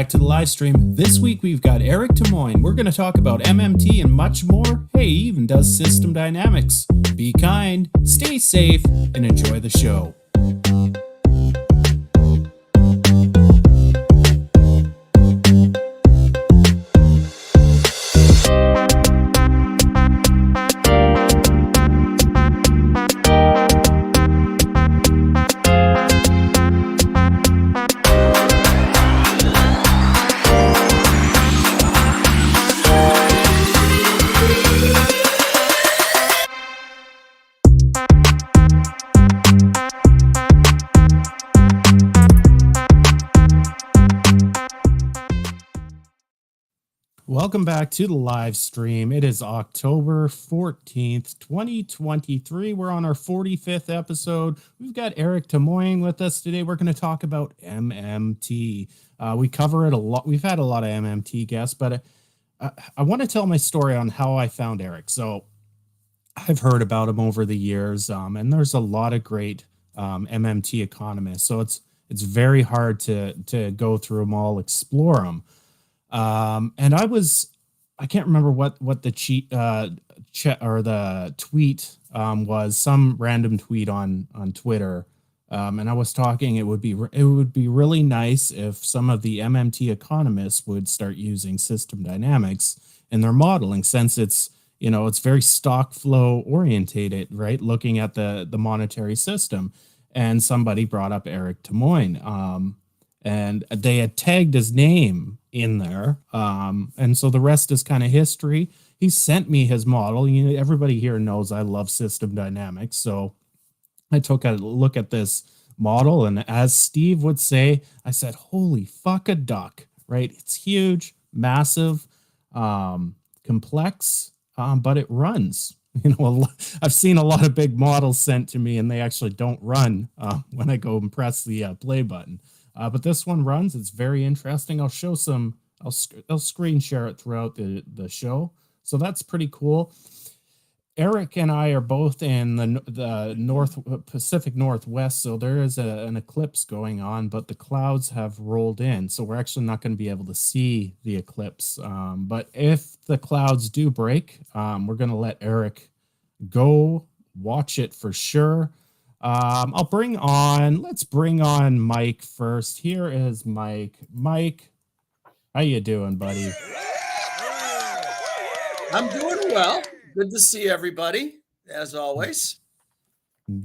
back to the live stream. This week we've got Eric Tymoigne. We're going to talk about MMT and much more. Hey, he even does system dynamics. Be kind, stay safe, and enjoy the show. Welcome back to the live stream. It is October 14th, 2023. We're on our 45th episode. We've got Eric Tymoigne with us today. We're going to talk about MMT. We cover it a lot. We've had a lot of MMT guests, but I want to tell my story on how I found Eric. So I've heard about him over the years, and there's a lot of great MMT economists. So it's very hard to go through them all, explore them. And I can't remember what the the tweet was, some random tweet on Twitter. And I was talking, it would be really nice if some of the MMT economists would start using system dynamics in their modeling, since it's very stock flow orientated, right? Looking at the monetary system. And somebody brought up Eric Tymoigne, and they had tagged his name in there. And so the rest is kind of history. He sent me his model. Everybody here knows I love system dynamics. So I took a look at this model, and as Steve would say, I said, holy fuck a duck, right? It's huge, massive, complex, but it runs. I've seen a lot of big models sent to me and they actually don't run when I go and press the play button. But this one runs. It's very interesting. I'll show I'll screen share it throughout the show. So that's pretty cool. Eric and I are both in the Pacific Northwest, so there is an eclipse going on, but the clouds have rolled in, so we're actually not going to be able to see the eclipse. But if the clouds do break, we're going to let Eric go watch it for sure. Let's bring on Mike first. Here is Mike. Mike, how you doing, buddy? I'm doing well. Good to see everybody, as always.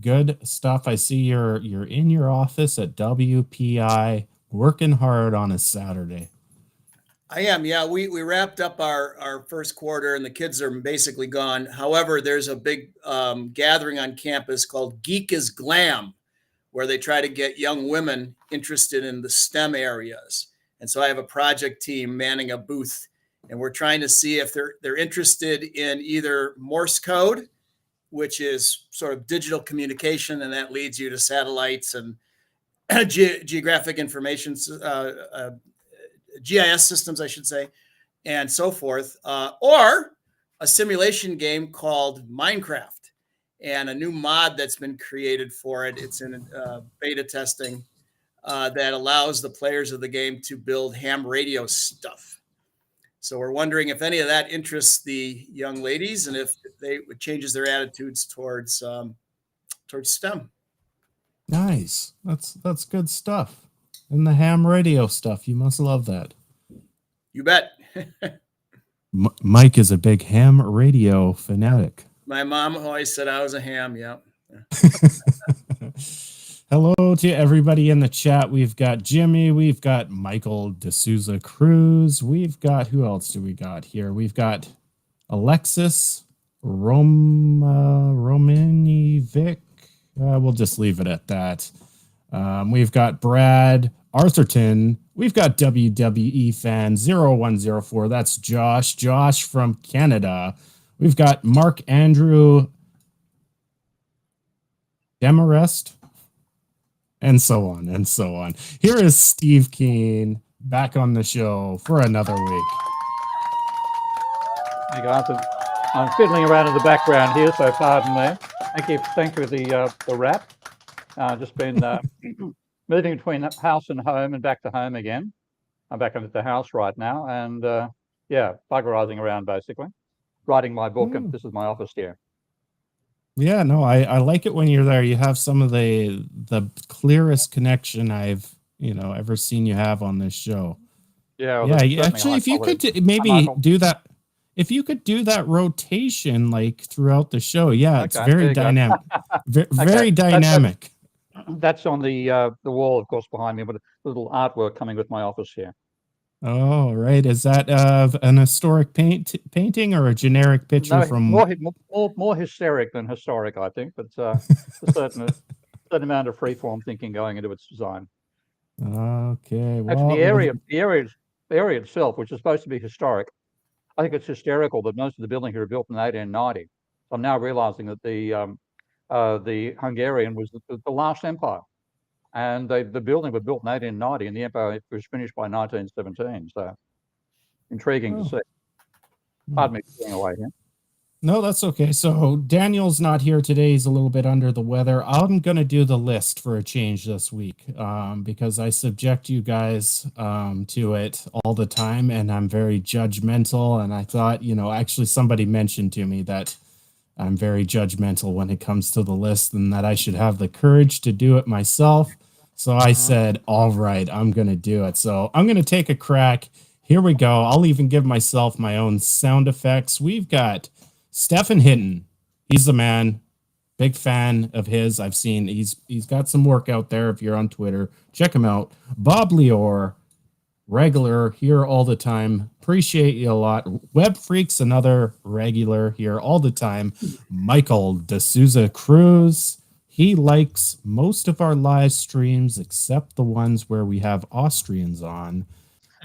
Good stuff. I see you're in your office at WPI, working hard on a Saturday. I am, yeah. We wrapped up our first quarter, and the kids are basically gone. However, there's a big gathering on campus called Geek is Glam, where they try to get young women interested in the STEM areas. And so I have a project team manning a booth, and we're trying to see if they're interested in either Morse code, which is sort of digital communication, and that leads you to satellites and geographic information, GIS systems, I should say, and so forth, or a simulation game called Minecraft, and a new mod that's been created for it. It's in beta testing that allows the players of the game to build ham radio stuff. So we're wondering if any of that interests the young ladies, and if it changes their attitudes towards STEM. Nice. That's good stuff. And the ham radio stuff, you must love that. You bet. Mike is a big ham radio fanatic. My mom always said I was a ham. Yeah. Hello to everybody in the chat. We've got Jimmy. We've got Michael D'Souza Cruz. We've got, who else do we got here? We've got Alexis Romanivic. We'll just leave it at that. We've got Brad Arthurton. We've got WWE fan 0104. That's Josh. Josh from Canada. We've got Mark Andrew Demarest. And so on and so on. Here is Steve Keen back on the show for another week. Hey guys, I'm fiddling around in the background here, so pardon me. Thank you for the wrap. Just been moving between house and home and back to home again. I'm back at the house right now, and yeah, buggerizing around basically, writing my book, and this is my office here. Yeah, no, I like it when you're there. You have some of the clearest connection I've ever seen you have on this show. Yeah, Yeah, certainly actually, high if you quality. could maybe Michael. do that, if you could do that rotation like throughout the show, yeah, it's Okay, very there you go. dynamic, very Okay, dynamic. that's on the wall, of course, behind me, but a little artwork coming with my office here. Oh, right. Is that an historic painting or a generic picture No, from? more hysteric than historic, I think, but a certain amount of freeform thinking going into its design. Okay, Actually, well, the area itself, which is supposed to be historic, I think it's hysterical that most of the buildings here are built in 1890. So I'm now realizing that the Hungarian was the last empire, and the building was built in 1890, and the empire was finished by 1917. So intriguing to oh. see. Pardon me for going away here. No, that's okay. So Daniel's not here today. He's a little bit under the weather. I'm going to do the list for a change this week because I subject you guys to it all the time, and I'm very judgmental. And I thought, actually somebody mentioned to me that I'm very judgmental when it comes to the list and that I should have the courage to do it myself. So I said, all right, I'm going to do it. So I'm going to take a crack. Here we go. I'll even give myself my own sound effects. We've got Stephen Hinton, he's the man. Big fan of his. I've seen he's got some work out there. If you're on Twitter, check him out. Bob Lior, regular here all the time. Appreciate you a lot. Web Freaks, another regular here all the time. Michael D'Souza Cruz. He likes most of our live streams except the ones where we have Austrians on.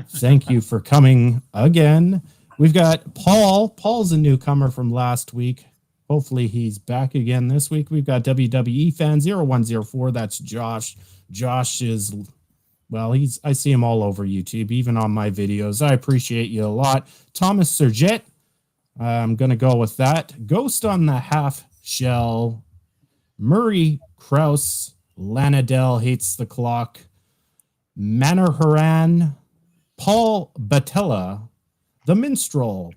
Thank you for coming again. We've got Paul. Paul's a newcomer from last week. Hopefully he's back again this week. We've got WWE fan 0104. That's Josh. Josh is, well, I see him all over YouTube, even on my videos. I appreciate you a lot. Thomas Sergette. I'm going to go with that. Ghost on the Half Shell. Murray Kraus. Lanadell hates the clock. Manoharan. Paul Batella. The Minstrel,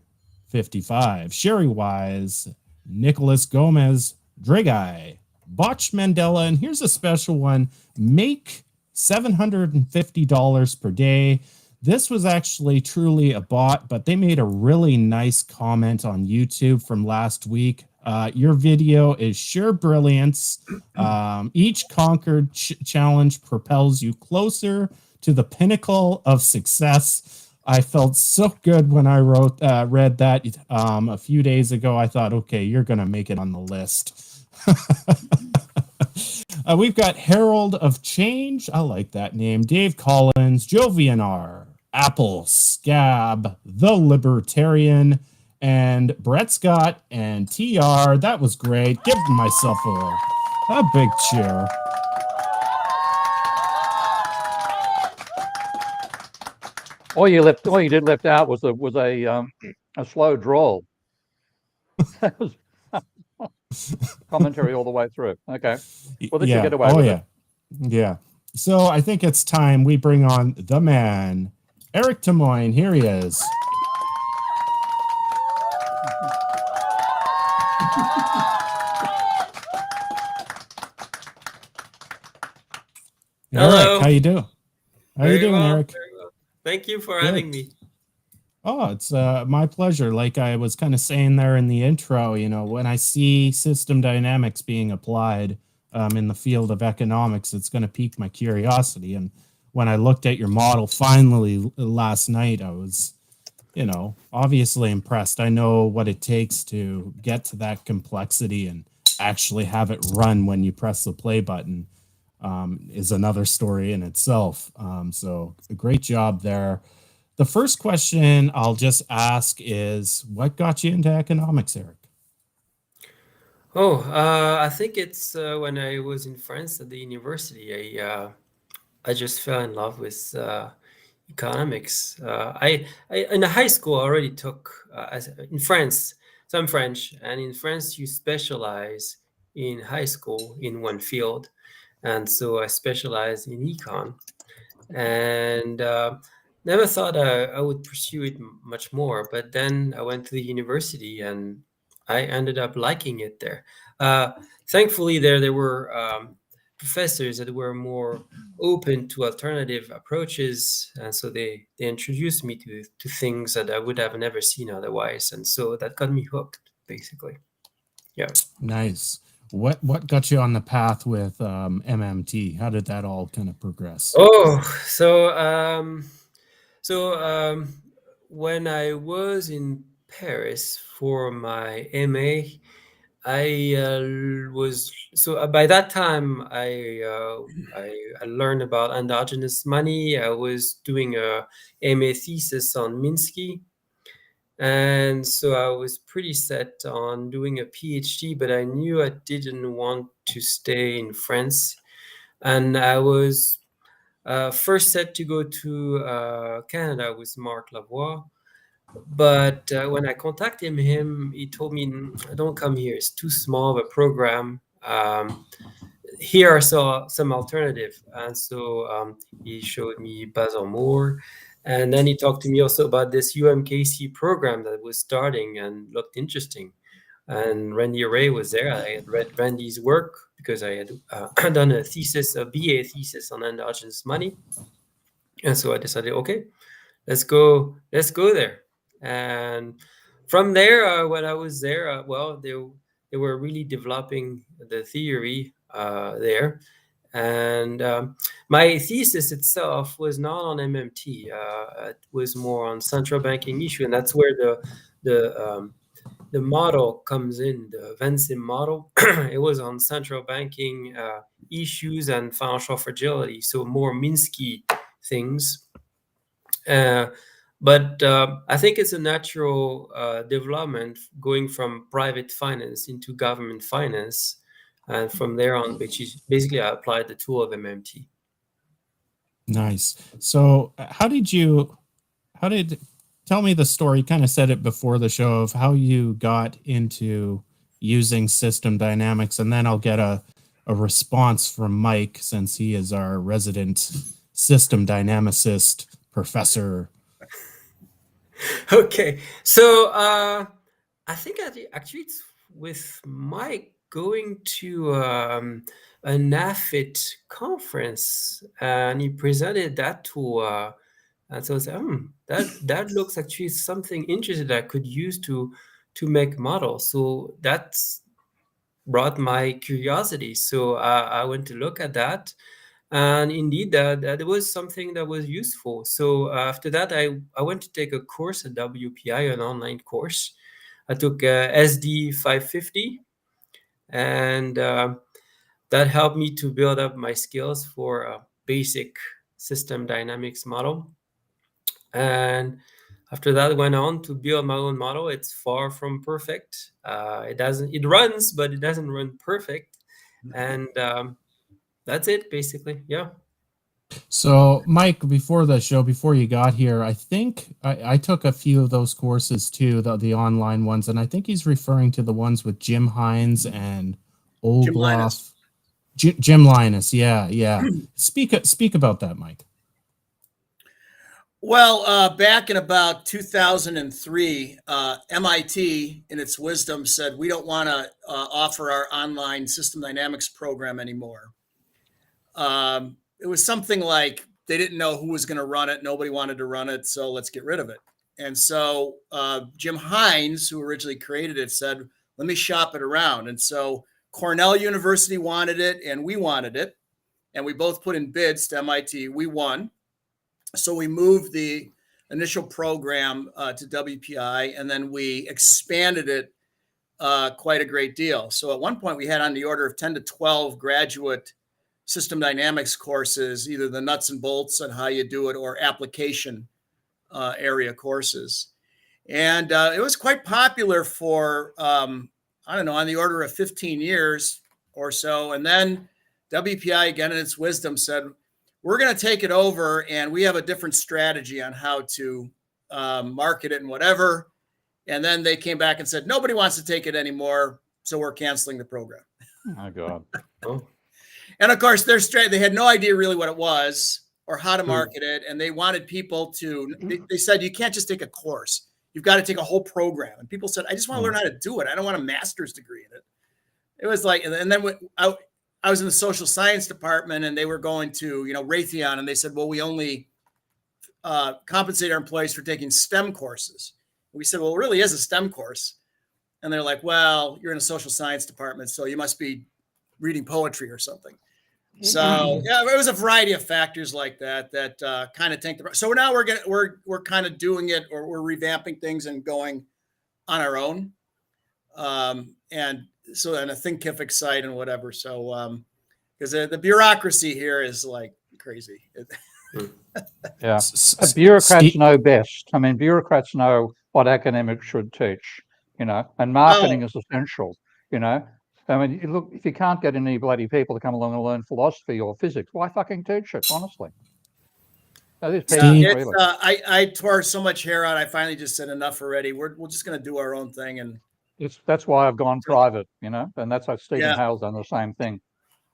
55. Sherry Wise, Nicholas Gomez, Drigai, Botch Mandela, and here's a special one, make $750 per day. This was actually truly a bot, but they made a really nice comment on YouTube from last week. Your video is sure brilliance. Each conquered challenge propels you closer to the pinnacle of success. I felt so good when I read that a few days ago. I thought, okay, you're going to make it on the list. We've got Herald of Change. I like that name. Dave Collins, Jovianar, Apple, Scab, The Libertarian, and Brett Scott and TR. That was great. Give myself a big cheer. All you did left out was a slow drawl. That was commentary all the way through. Okay. Well, this should get away with it. Yeah. So I think it's time we bring on the man, Eric Tymoigne. Here he is. Hello. Eric, how you doing? How you doing, Eric? Very well. Thank you for having me. Oh, it's my pleasure. Like I was kind of saying there in the intro, when I see system dynamics being applied in the field of economics, it's going to pique my curiosity. And when I looked at your model finally last night, I was, obviously impressed. I know what it takes to get to that complexity and actually have it run when you press the play button. Is another story in itself. So a great job there. The first question I'll just ask is, what got you into economics, Eric? I think it's when I was in France at the university. I just fell in love with economics. I in high school I already took in France. So I'm French, and in France you specialize in high school in one field. And so I specialized in econ. And never thought I would pursue it much more, but then I went to the university and I ended up liking it there. Thankfully, there were professors that were more open to alternative approaches, and so they introduced me to things that I would have never seen otherwise, and so that got me hooked, basically. Yeah. Nice. What got you on the path with MMT? How did that all kind of progress? Oh, when I was in Paris for my MA, by that time I learned about endogenous money. I was doing a MA thesis on Minsky, and so I was pretty set on doing a PhD, but I knew I didn't want to stay in France, and I was first set to go to Canada with Marc Lavoie. But when I contacted him, he told me, "Don't come here. It's too small of a program. Here are some alternative." And so he showed me Basil Moore. And then he talked to me also about this UMKC program that was starting and looked interesting. And Randy Ray was there. I had read Randy's work because I had done a BA thesis on endogenous money. And so I decided, okay, let's go there. And from there, when I was there, they were really developing the theory there. And my thesis itself was not on MMT. It was more on central banking issue, and that's where the model comes in, the Vensim model. It was on central banking issues and financial fragility, so more Minsky things. But I think it's a natural development going from private finance into government finance. And from there on, which is basically I applied the tool of MMT. Nice. So tell me the story, kind of said it before the show, of how you got into using system dynamics, and then I'll get a response from Mike, since he is our resident system dynamicist professor. Okay. So I think actually it's with Mike going to a NAFIT conference, and he presented that to and so I said, that looks actually something interesting that I could use to make models. So that's brought my curiosity. So I went to look at that, and indeed that was something that was useful. So after that, I went to take a course at WPI, an online course. I took SD 550, and that helped me to build up my skills for a basic system dynamics model. And after that, I went on to build my own model. It's far from perfect. It runs, but it doesn't run perfect. And that's it, basically. Yeah. So, Mike, before you got here, I think I took a few of those courses too, the online ones, and I think he's referring to the ones with Jim Hines and Olgloff. Jim Linus, yeah. Speak about that, Mike. Well, back in about 2003, MIT, in its wisdom, said we don't want to offer our online system dynamics program anymore. It was something like they didn't know who was going to run it. Nobody wanted to run it, so let's get rid of it. And so Jim Hines, who originally created it, said, let me shop it around. And so Cornell University wanted it, and we wanted it. And we both put in bids to MIT. We won. So we moved the initial program to WPI, and then we expanded it quite a great deal. So at one point, we had on the order of 10 to 12 graduate system dynamics courses, either the nuts and bolts on how you do it or application area courses. And it was quite popular for, on the order of 15 years or so. And then WPI, again, in its wisdom, said, we're going to take it over, and we have a different strategy on how to market it and whatever. And then they came back and said, nobody wants to take it anymore, so we're canceling the program. Oh, my God. And of course, they had no idea really what it was or how to market it. And they wanted people to, they said, you can't just take a course. You've got to take a whole program. And people said, I just want to learn how to do it. I don't want a master's degree in it. It was like, and then I was in the social science department, and they were going to, Raytheon, and they said, well, we only compensate our employees for taking STEM courses. We said, well, it really is a STEM course. And they're like, well, you're in a social science department, so you must be reading poetry or something. So yeah, it was a variety of factors like that kind of tanked the. So now we're kind of doing it, or we're revamping things and going on our own. And so on a Thinkific site and whatever. So because the bureaucracy here is like crazy. Yeah, bureaucrats know best. I mean, bureaucrats know what academics should teach, and marketing is essential, I mean, look, if you can't get any bloody people to come along and learn philosophy or physics, why fucking teach it, honestly? I tore so much hair out, I finally just said enough already. We're just going to do our own thing. And that's why I've gone private, and that's why Stephen Hale's done the same thing.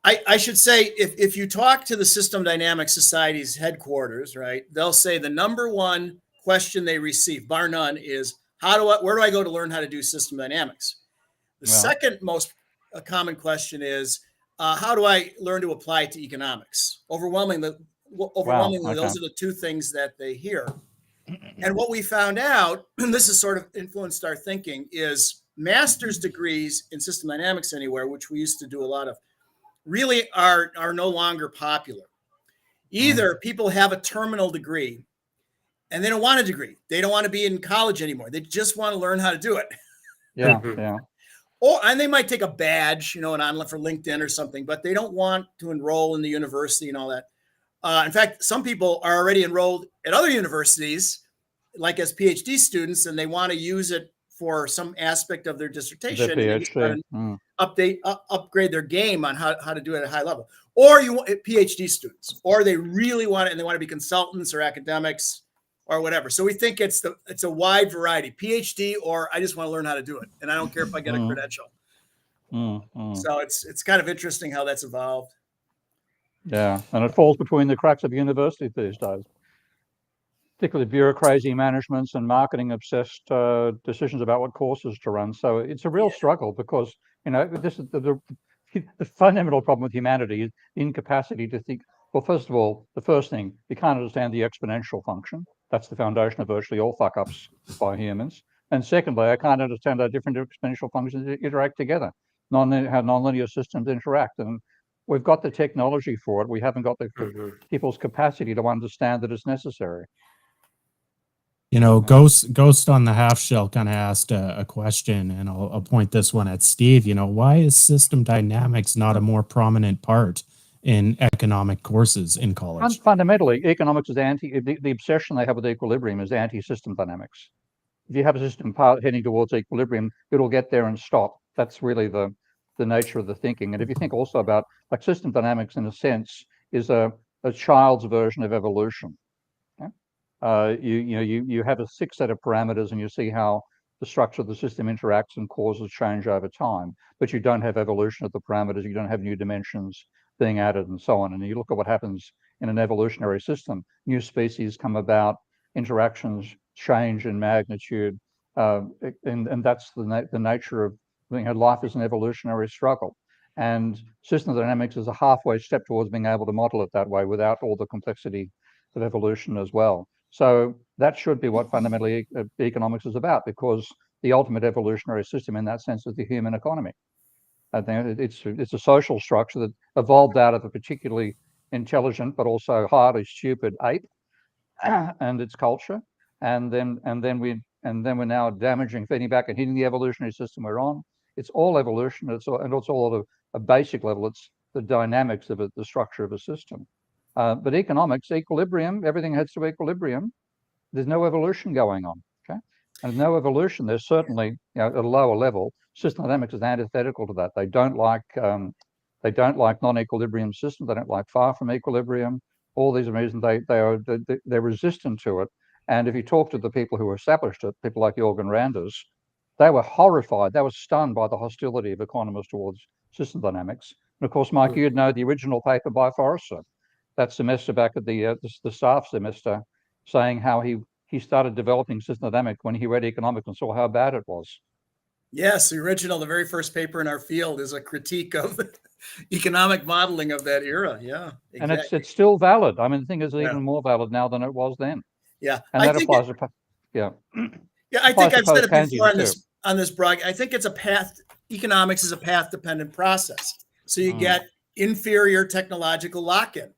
I should say, if you talk to the System Dynamics Society's headquarters, right, they'll say the number one question they receive, bar none, is where do I go to learn how to do system dynamics? The second most common question is, how do I learn to apply it to economics? Overwhelmingly, those are the two things that they hear. And what we found out, and this has sort of influenced our thinking, is master's degrees in system dynamics anywhere, which we used to do a lot of, really are no longer popular. Either people have a terminal degree and they don't want a degree. They don't want to be in college anymore. They just want to learn how to do it. Yeah. And they might take a badge, for LinkedIn or something, but they don't want to enroll in the university and all that. In fact, some people are already enrolled at other universities, like as PhD students, and they want to use it for some aspect of their dissertation. Upgrade their game on how to do it at a high level. Or you want PhD students, or they really want it and they want to be consultants or academics or whatever. So we think it's a wide variety, PhD, or I just want to learn how to do it, and I don't care if I get a credential. So it's kind of interesting how that's evolved. Yeah, and it falls between the cracks of university these days, particularly bureaucracy managements and marketing obsessed decisions about what courses to run. So it's a real struggle because, this is the fundamental problem with humanity is the incapacity to think. Well, first of all, the first thing, you can't understand the exponential function. That's the foundation of virtually all fuck-ups by humans. And secondly, I can't understand how different exponential functions interact together, how nonlinear systems interact. And we've got the technology for it. We haven't got the people's capacity to understand that it's necessary. Ghost on the Half Shell kind of asked a question, and I'll point this one at Steve. Why is system dynamics not a more prominent part in economic courses in college? Fundamentally, economics is the obsession they have with equilibrium is anti-system dynamics. If you have a system heading towards equilibrium, it'll get there and stop. That's really the nature of the thinking. And if you think also about, like, system dynamics, in a sense, is a child's version of evolution. You have a fixed set of parameters and you see how the structure of the system interacts and causes change over time, but you don't have evolution of the parameters. You don't have new dimensions being added and so on. And you look at what happens in an evolutionary system. New species come about, interactions change in magnitude, and that's the nature of life is an evolutionary struggle. And system dynamics is a halfway step towards being able to model it that way without all the complexity of evolution as well. So that should be what fundamentally economics is about, because the ultimate evolutionary system in that sense is the human economy. I think it's a social structure that evolved out of a particularly intelligent but also highly stupid ape and its culture, and then we're now damaging, feeding back and hitting the evolutionary system we're on. It's all evolution. It's all at a basic level. It's the dynamics of it, the structure of a system. But economics, equilibrium, everything heads to equilibrium. There's no evolution going on. Okay, and no evolution. There's certainly, at a lower level, system dynamics is antithetical to that. They don't like non-equilibrium systems. They don't like far from equilibrium. All these reasons they're resistant to it. And if you talk to the people who established it, people like Jorgen Randers, they were horrified. They were stunned by the hostility of economists towards system dynamics. And of course, Mike, you'd know the original paper by Forrester, that semester back at the staff semester, saying how he started developing systematic when he read economics and saw how bad it was. Yes, the very first paper in our field is a critique of economic modeling of that era. Yeah, and exactly. it's still valid. I mean, the thing is Yeah. even more valid now than it was then. Yeah, And I that think applies to yeah, I applies think to I've said it post-Keynesian before too. on this broadcast. I think it's a path. Economics is a path dependent process. So you get inferior technological lock-in.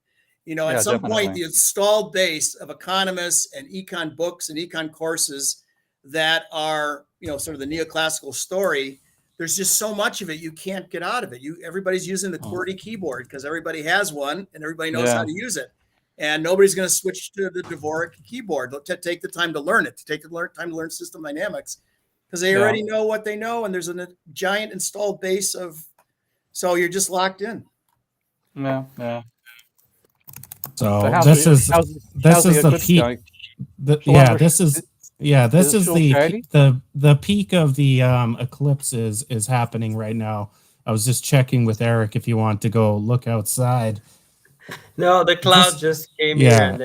You know, at Yeah, some point, definitely. the installed base of economists and econ books and econ courses that are, you know, sort of the neoclassical story, there's just so much of it you can't get out of it. Everybody's using the QWERTY keyboard because everybody has one and everybody knows how to use it. And nobody's going to switch to the Dvorak keyboard. They'll take the time to learn it, time to learn system dynamics, because they already know what they know, and there's a giant installed base of. So you're just locked in. Yeah, yeah. So this is the peak. This is the peak of the eclipses is happening right now. I was just checking with Eric if you want to go look outside. No, the cloud just came here, and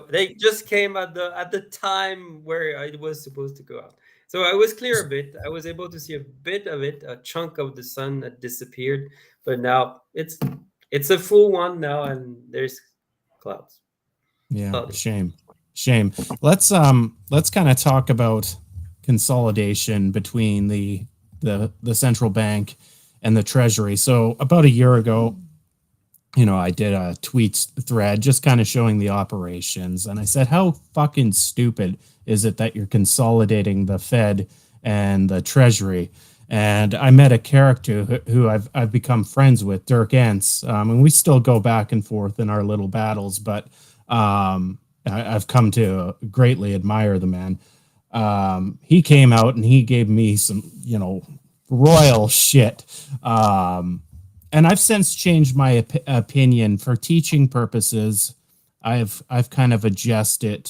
they just came at the time where I was supposed to go out. So I was clear a bit. I was able to see a bit of it, a chunk of the sun that disappeared, but now it's a full one now, and there's clouds. Yeah, cloudy. Shame. Let's kind of talk about consolidation between the central bank and the Treasury. So about a year ago, you know, I did a tweet thread just kind of showing the operations. And I said, how fucking stupid is it that you're consolidating the Fed and the Treasury? And I met a character who I've become friends with, Dirk Entz, and we still go back and forth in our little battles, but I've come to greatly admire the man. He came out and he gave me some, you know, royal shit. And I've since changed my opinion. For teaching purposes. I've kind of adjusted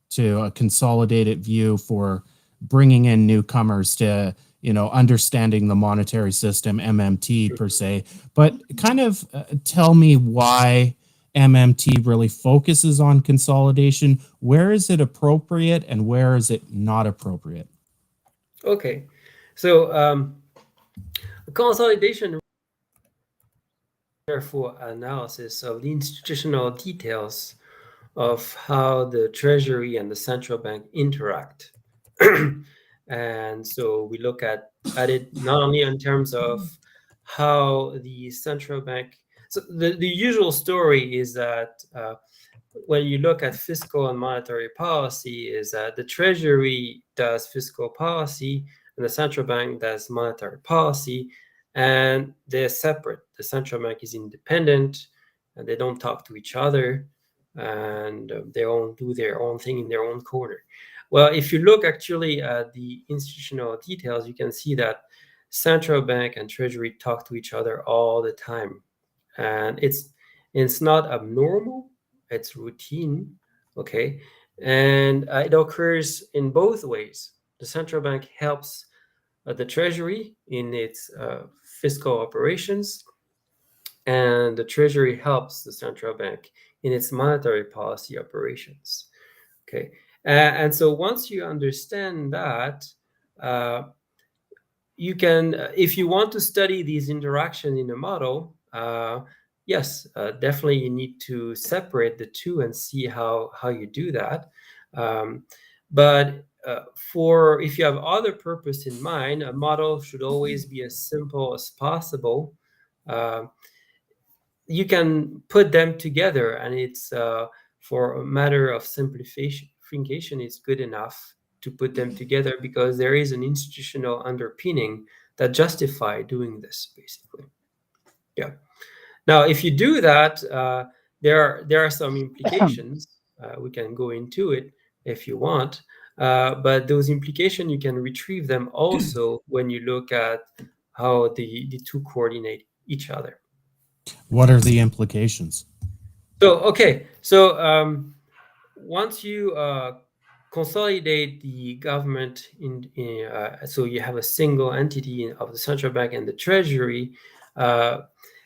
to a consolidated view for bringing in newcomers to, you know, understanding the monetary system, MMT per se. But kind of tell me why MMT really focuses on consolidation. Where is it appropriate and where is it not appropriate? Okay, so consolidation careful analysis of the institutional details of how the Treasury and the central bank interact. And so we look at it not only in terms of how the central bank. So the usual story is that when you look at fiscal and monetary policy, is that the Treasury does fiscal policy and the central bank does monetary policy, and they're separate. The central bank is independent, and they don't talk to each other, and they all do their own thing in their own corner. Well, if you look actually at the institutional details, you can see that central bank and Treasury talk to each other all the time, and it's not abnormal. It's routine, okay? And it occurs in both ways. The central bank helps the Treasury in its fiscal operations, and the Treasury helps the central bank in its monetary policy operations, okay? And so once you understand that, you can, if you want to study these interactions in a model, yes, definitely you need to separate the two and see how you do that. But for if you have other purpose in mind, a model should always be as simple as possible. You can put them together, and it's for a matter of simplification, it's good enough to put them together because there is an institutional underpinning that justify doing this, basically. Yeah. Now, if you do that, there are some implications. We can go into it if you want, but those implications, you can retrieve them also when you look at how the two coordinate each other. What are the implications? So, okay. So once you consolidate the government so you have a single entity of the central bank and the Treasury,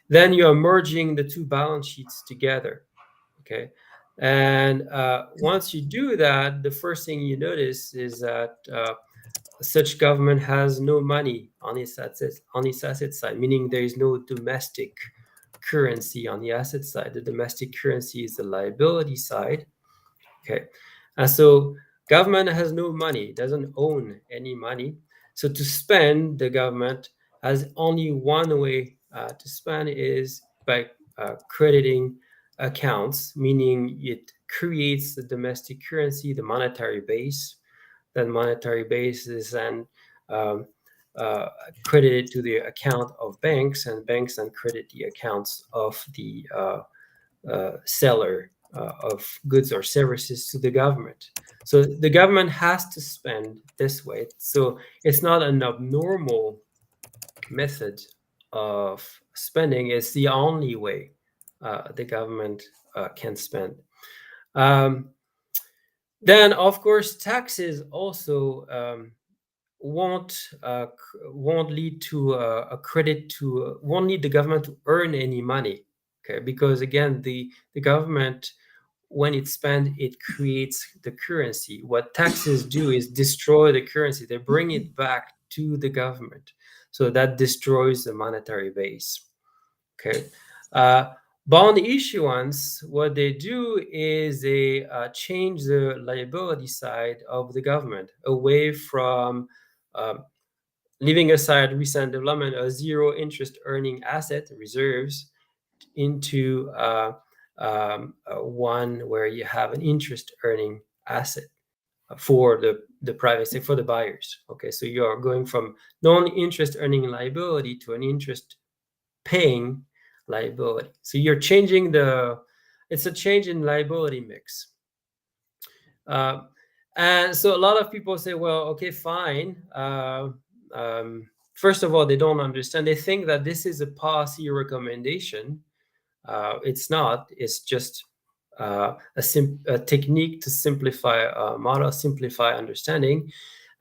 then you are merging the two balance sheets together. Okay. And once you do that, the first thing you notice is that such government has no money on its asset side, meaning there is no domestic currency on the asset side. The domestic currency is the liability side. Okay. And so government has no money, doesn't own any money. So to spend, the government has only one way to spend is by crediting accounts, meaning it creates the domestic currency, the monetary base. That monetary base is then credited to the account of banks, and banks then credit the accounts of the seller of goods or services to the government. So the government has to spend this way. So it's not an abnormal method of spending. It's the only way the government can spend. Then, of course, taxes also won't lead to a credit to won't need the government to earn any money. Okay, because again, the government, when it spends, it creates the currency. What taxes do is destroy the currency. They bring it back to the government, so that destroys the monetary base. Okay. Bond issuance, what they do is they change the liability side of the government away from leaving aside recent development of zero interest earning asset reserves into one where you have an interest earning asset for the private sector, for the buyers. Okay, so you are going from non-interest earning liability to an interest paying liability. So you're changing it's a change in liability mix. And so a lot of people say, well, okay, fine. First of all, they don't understand. They think that this is a policy recommendation. It's not. It's just a technique to simplify model, simplify understanding.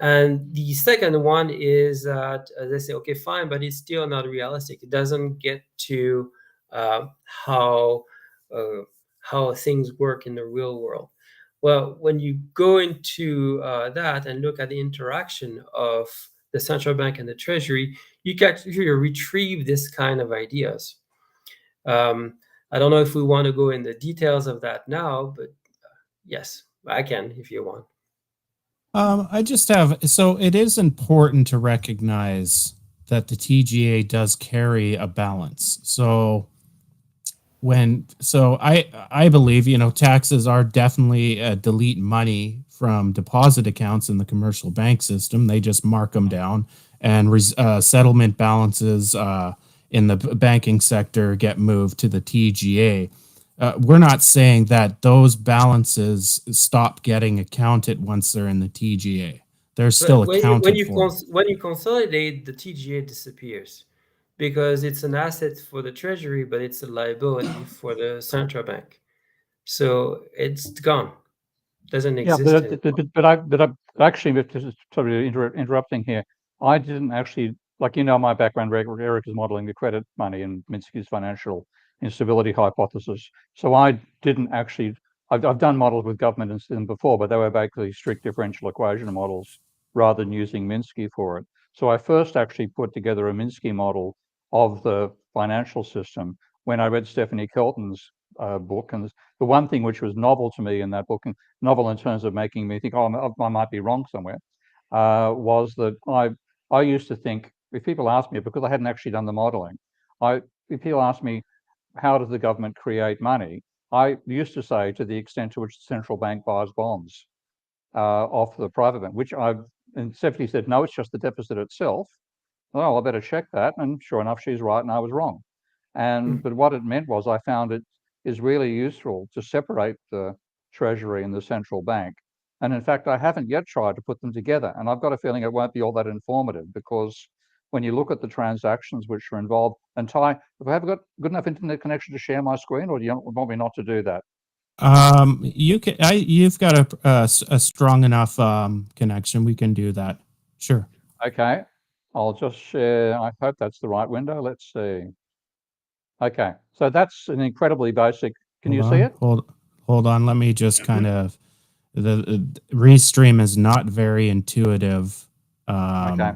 And the second one is that they say, okay, fine, but it's still not realistic. It doesn't get to how things work in the real world. Well, when you go into that and look at the interaction of the central bank and the treasury, you can actually retrieve this kind of ideas. I don't know if we want to go in the details of that now, but yes, I can if you want. I just have, so it is important to recognize that the TGA does carry a balance. So I believe, taxes are definitely delete money from deposit accounts in the commercial bank system. They just mark them down, and settlement balances in the banking sector get moved to the TGA. We're not saying that those balances stop getting accounted once they're in the TGA. They're still accounted for. When you consolidate, the TGA disappears because it's an asset for the treasury, but it's a liability for the central bank. So it's gone. Doesn't exist anymore. But actually, if this is sorry interrupting here, I didn't actually, like, my background, Eric is modeling the credit money and Minsky's financial instability hypothesis. So I didn't actually, I've done models with government and them before, but they were basically strict differential equation models rather than using Minsky for it. So I first actually put together a Minsky model of the financial system when I read Stephanie Kelton's book. And the one thing which was novel to me in that book, and novel in terms of making me think, oh, I might be wrong somewhere, was that I used to think, if people ask me, because I hadn't actually done the modeling, if people ask me, how does the government create money? I used to say, to the extent to which the central bank buys bonds off the private bank, and Stephanie said, no, it's just the deficit itself. Well, I better check that. And sure enough, she's right and I was wrong. But what it meant was I found it is really useful to separate the treasury and the central bank. And in fact, I haven't yet tried to put them together. And I've got a feeling it won't be all that informative, because when you look at the transactions which are involved, and Ty, have I got good enough internet connection to share my screen, or do you want me not to do that? You've got a strong enough connection. We can do that. Sure. Okay. I'll just share. I hope that's the right window. Let's see. Okay, so that's an incredibly basic. Can you see it? Hold on. Let me just kind of the Restream is not very intuitive. Okay.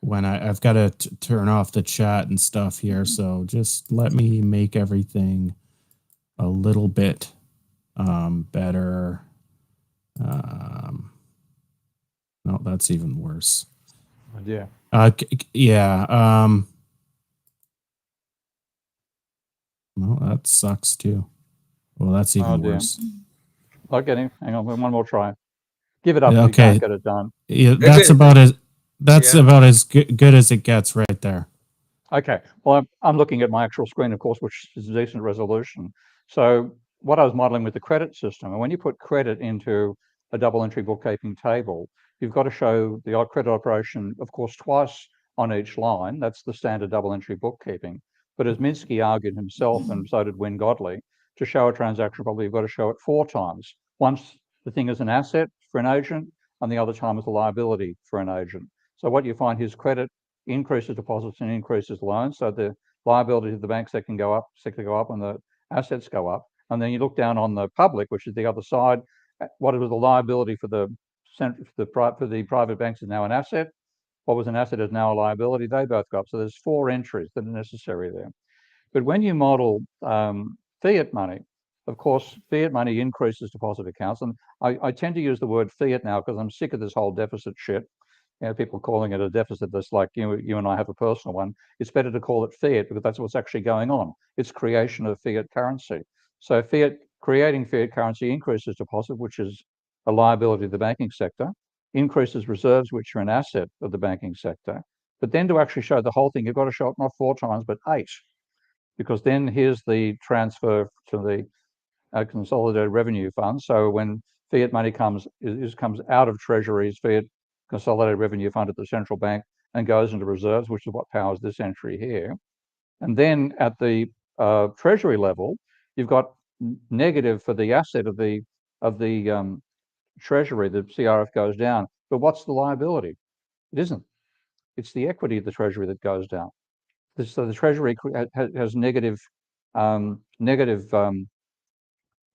When I've got to turn off the chat and stuff here, so just let me make everything a little bit better. No, that's even worse. Yeah. Yeah. Well, that sucks too. Well, that's even worse. Not getting. Hang on, one more try. Give it up Yeah, if you okay. can't get it done. Yeah, that's about as good as it gets right there. Okay. Well, I'm looking at my actual screen, of course, which is a decent resolution. So what I was modeling with the credit system, and when you put credit into a double entry bookkeeping table, you've got to show the credit operation, of course, twice on each line. That's the standard double entry bookkeeping. But as Minsky argued himself, and so did Wynne Godley, to show a transaction, probably you've got to show it 4 times. Once the thing is an asset for an agent, and the other time is a liability for an agent. So what you find, his credit increases deposits and increases loans. So the liabilities of the bank sector go up and the assets go up. And then you look down on the public, which is the other side. What was the liability for the private banks is now an asset. What was an asset is now a liability. They both go up. So there's 4 entries that are necessary there. But when you model fiat money, of course, fiat money increases deposit accounts. And I tend to use the word fiat now because I'm sick of this whole deficit shit. People calling it a deficit that's like you and I have a personal one. It's better to call it fiat because that's what's actually going on. It's creation of fiat currency. So creating fiat currency increases deposit, which is a liability of the banking sector, increases reserves, which are an asset of the banking sector. But then to actually show the whole thing, you've got to show it not 4 times, but 8. Because then here's the transfer to the consolidated revenue fund. So when fiat money comes out of treasuries, fiat consolidated revenue fund at the central bank, and goes into reserves, which is what powers this entry here. And then at the treasury level, you've got negative for the asset of the treasury. The CRF goes down, but what's the liability? It isn't. It's the equity of the treasury that goes down. So the treasury has negative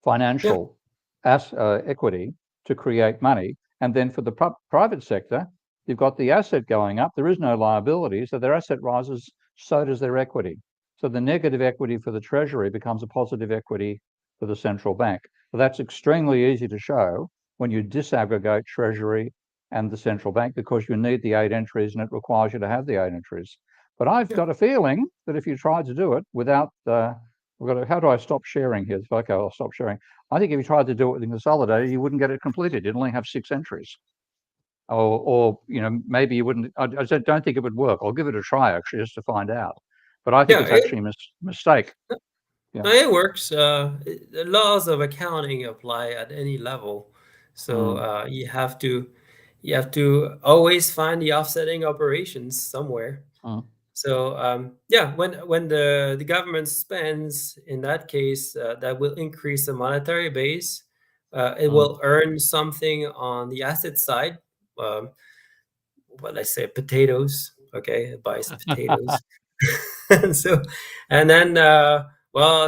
financial equity to create money. And then for the private sector, you've got the asset going up. There is no liability. So their asset rises, so does their equity. So the negative equity for the treasury becomes a positive equity for the central bank. So that's extremely easy to show when you disaggregate treasury and the central bank, because you need the 8 entries and it requires you to have the 8 entries. But I've got a feeling that if you tried to do it without how do I stop sharing here? Okay, I'll stop sharing. I think if you tried to do it with Consolidated, you wouldn't get it completed. You'd only have 6 entries. Or maybe you wouldn't. I don't think it would work. I'll give it a try, actually, just to find out. But I think it's actually a mistake. No, it works. The laws of accounting apply at any level. So you have to always find the offsetting operations somewhere. So when the government spends, in that case, that will increase the monetary base. It will earn something on the asset side. Let's say potatoes. Okay, it buys potatoes. and then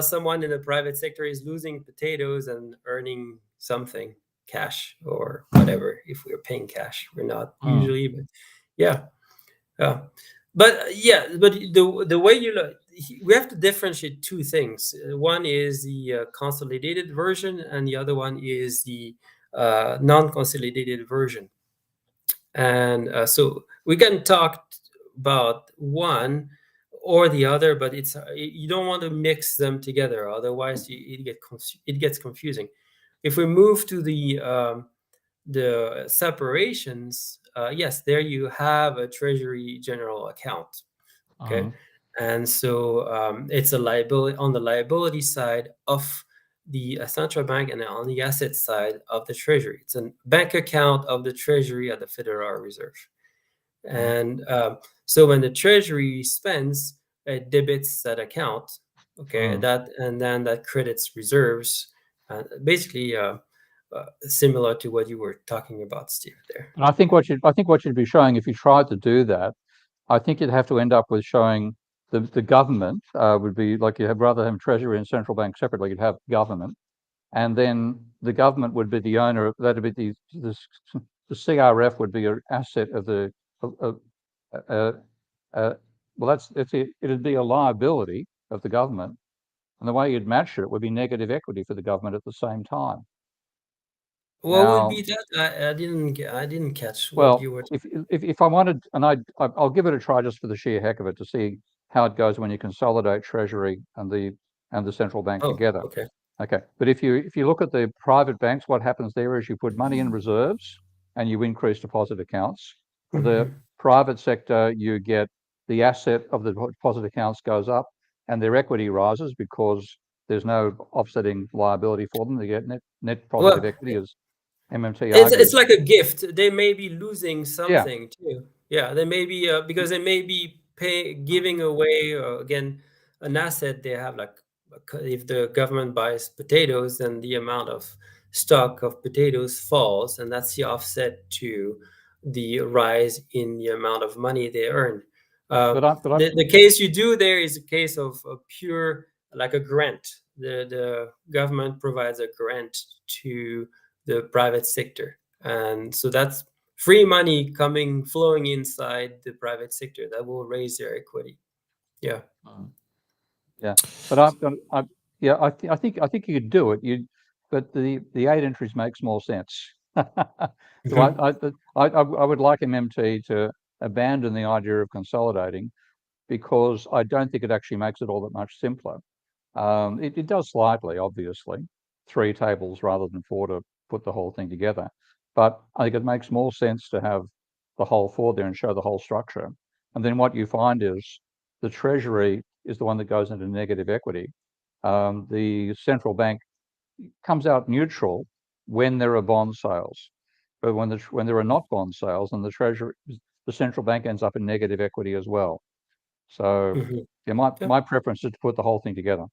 someone in the private sector is losing potatoes and earning something, cash or whatever. If we're paying cash, we're not usually, but but the way you look, we have to differentiate 2 things. One is the consolidated version, and the other one is the non-consolidated version. And so we can talk about one or the other, but you don't want to mix them together, otherwise it gets confusing. If we move to the separations, yes, there you have a treasury general account. Okay. And so it's a liability on the liability side of the central bank, and on the asset side of the treasury. It's a bank account of the treasury at the Federal Reserve. And so when the treasury spends, it debits that account. Okay. And then that credits reserves, basically similar to what you were talking about, Steve, there. And I think what you'd be showing, if you tried to do that, I think you'd have to end up with showing the government would be like rather than Treasury and central bank separately, you'd have government, and then the government would be the owner. That'd be the CRF would be an asset of the. Well, it'd be a liability of the government, and the way you'd match it would be negative equity for the government at the same time. What would be that? I didn't catch what Well, you were. if I wanted, and I'll give it a try just for the sheer heck of it to see how it goes when you consolidate Treasury and the central bank together. Okay. Okay, but if you look at the private banks, what happens there is you put money in reserves and you increase deposit accounts. For the private sector, you get the asset of the deposit accounts goes up and their equity rises because there's no offsetting liability for them. They get net positive equity as MMT argues. It's like a gift. They may be losing something too. Yeah, they may be because they may be giving away again an asset they have. Like if the government buys potatoes, then the amount of stock of potatoes falls, and that's the offset to the rise in the amount of money they earn. The case you do there is a case of a pure, like a grant. The government provides a grant to the private sector, and so that's free money flowing inside the private sector that will raise their equity. Yeah. But I think you could do it. But the 8 entries makes more sense. So I would like MMT to abandon the idea of consolidating, because I don't think it actually makes it all that much simpler. It does slightly, obviously, 3 tables rather than 4 to put the whole thing together. But I think it makes more sense to have the whole 4 there and show the whole structure. And then what you find is the Treasury is the one that goes into negative equity. The central bank comes out neutral when there are bond sales, but when there are not bond sales, and the central bank ends up in negative equity as well. So my preference is to put the whole thing together.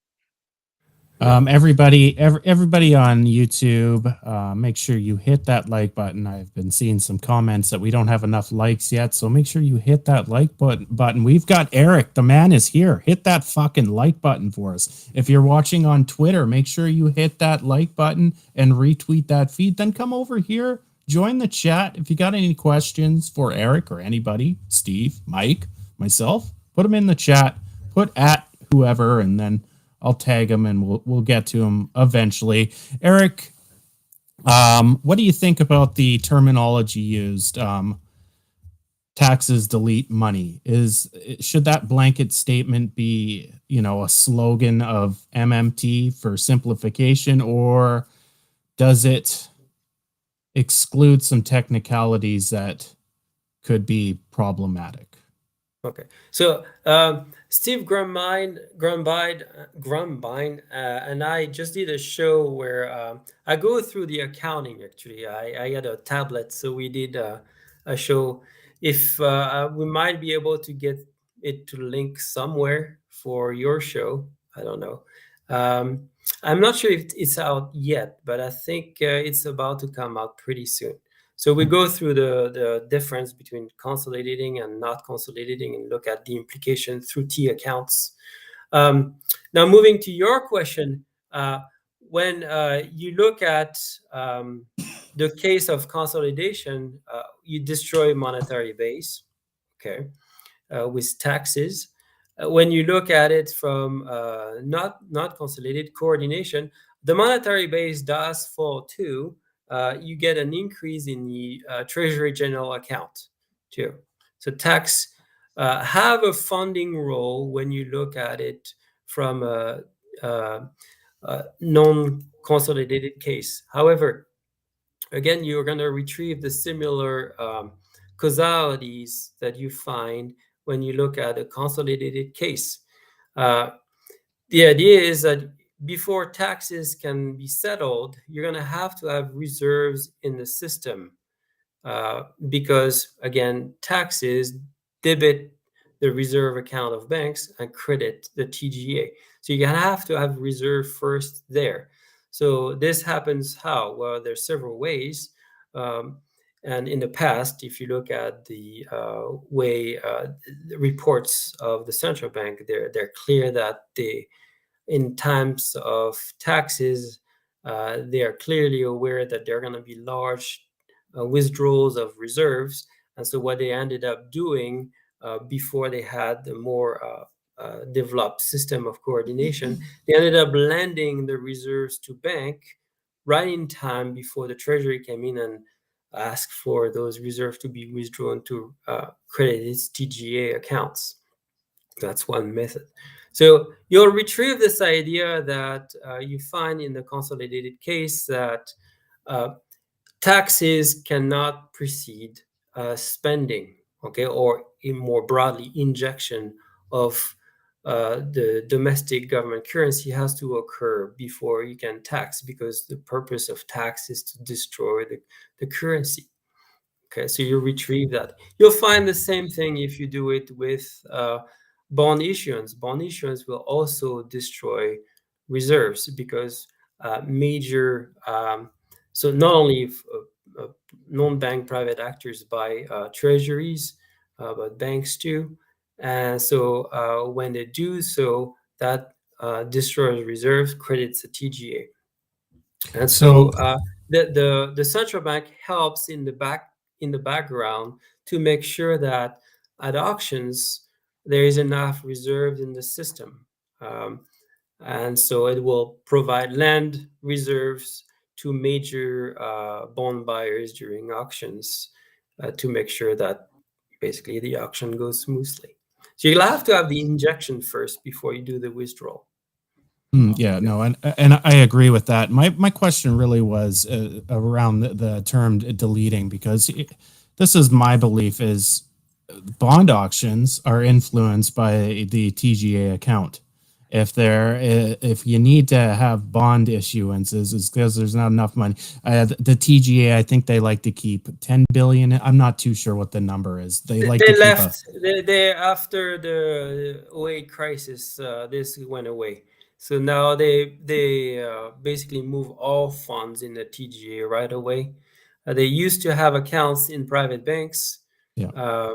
Everybody on YouTube, make sure you hit that like button. I've been seeing some comments that we don't have enough likes yet, so make sure you hit that like button. We've got Eric, the man is here. Hit that fucking like button for us. If you're watching on Twitter, make sure you hit that like button and retweet that feed. Then come over here, join the chat. If you got any questions for Eric or anybody, Steve, Mike, myself, put them in the chat. Put at whoever, and then I'll tag him and we'll get to him eventually. Eric, what do you think about the terminology used? Taxes delete money. Should that blanket statement be, a slogan of MMT for simplification, or does it exclude some technicalities that could be problematic? Okay, so Steve Grumbine and I just did a show where I go through the accounting. Actually, I had a tablet, so we did a show. If we might be able to get it to link somewhere for your show, I don't know. I'm not sure if it's out yet, but I think it's about to come out pretty soon. So we go through the difference between consolidating and not consolidating and look at the implication through T accounts. Now, moving to your question, when you look at the case of consolidation, you destroy monetary base, okay, with taxes. When you look at it from not consolidated coordination, the monetary base does fall too. You get an increase in the Treasury General account too. So tax have a funding role when you look at it from a non-consolidated case. However, again, you're going to retrieve the similar causalities that you find when you look at a consolidated case. The idea is that before taxes can be settled, you're going to have reserves in the system because, again, taxes debit the reserve account of banks and credit the TGA. So you have to have reserve first there. So this happens how? Well, there's several ways. And in the past, if you look at the way the reports of the central bank, they're clear that in times of taxes, they are clearly aware that there are going to be large withdrawals of reserves. And so what they ended up doing before they had the more developed system of coordination, they ended up lending the reserves to bank right in time before the Treasury came in and asked for those reserves to be withdrawn to credit its TGA accounts. That's one method. So you'll retrieve this idea that you find in the consolidated case that taxes cannot precede spending, okay, or in more broadly, injection of the domestic government currency has to occur before you can tax, because the purpose of tax is to destroy the currency. Okay, so you retrieve that. You'll find the same thing if you do it with bond issuance. Bond issuance will also destroy reserves because so not only if, non-bank private actors buy treasuries, but banks too. And so when they do so, that destroys reserves, credits a TGA. And so the central bank helps in the background to make sure that at auctions there is enough reserves in the system, and so it will provide land reserves to major bond buyers during auctions to make sure that basically the auction goes smoothly. So you'll have to have the injection first before you do the withdrawal. Yeah, no, and I agree with that. My question really was around the term deleting, because this is my belief is bond auctions are influenced by the TGA account. If you need to have bond issuances, it's because there's not enough money. The TGA, I think they like to keep 10 billion. I'm not too sure what the number is. They left. They after the 2008 crisis, this went away. So now they basically move all funds in the TGA right away. They used to have accounts in private banks. Yeah.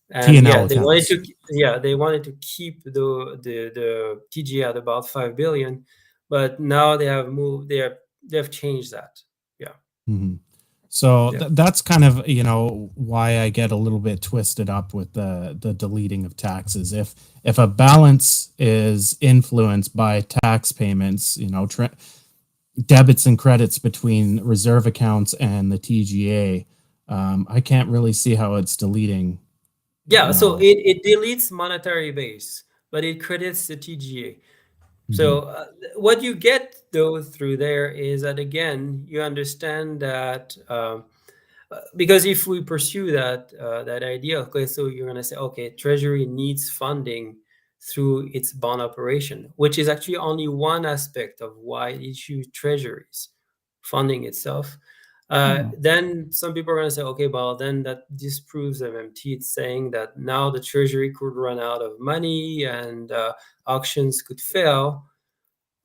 And they wanted to keep the TGA at about 5 billion, but now they have moved. They've changed that. Yeah. Mm-hmm. So that's kind of, why I get a little bit twisted up with the deleting of taxes. If a balance is influenced by tax payments, debits and credits between reserve accounts and the TGA, I can't really see how it's deleting. Yeah, so it deletes monetary base, but it credits the TGA. So what you get though through there is that, again, you understand that because if we pursue that idea, okay, so you're going to say, okay, Treasury needs funding through its bond operation, which is actually only one aspect of why it issues treasuries, funding itself. Then some people are going to say, okay, well, then that disproves MMT. It's saying that now the Treasury could run out of money and auctions could fail.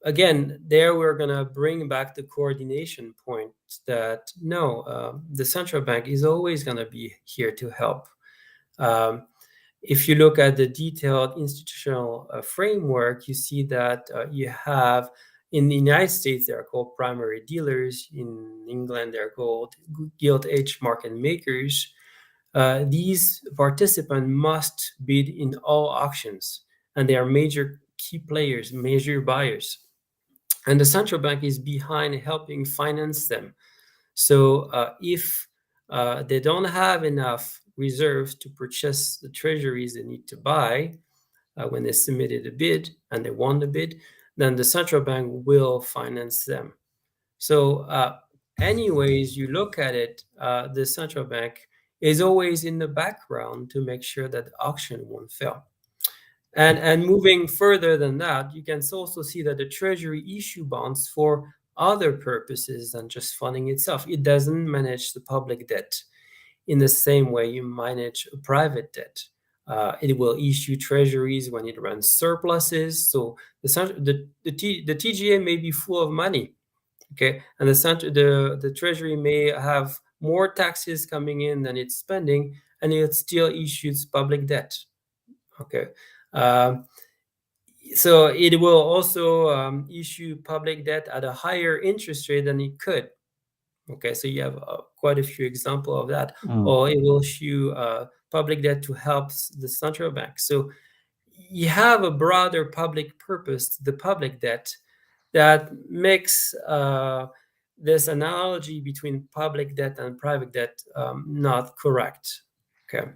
Again, there we're going to bring back the coordination point that no, the central bank is always going to be here to help. If you look at the detailed institutional framework, you see that you have, in the United States, they are called primary dealers. In England, they're called gilt-edged market makers. These participants must bid in all auctions, and they are major key players, major buyers. And the central bank is behind helping finance them. So if they don't have enough reserves to purchase the treasuries they need to buy when they submitted a bid and they won the bid, then the central bank will finance them. So anyways you look at it, the central bank is always in the background to make sure that the auction won't fail. And moving further than that, you can also see that the Treasury issue bonds for other purposes than just funding itself. It doesn't manage the public debt in the same way you manage a private debt. It will issue treasuries when it runs surpluses. So the TGA may be full of money, okay, and the Treasury may have more taxes coming in than it's spending, and it still issues public debt. Okay. So it will also issue public debt at a higher interest rate than it could. Okay, so you have quite a few examples of that. Or it will issue public debt to help the central bank. So you have a broader public purpose to the public debt that makes this analogy between public debt and private debt not correct. Okay,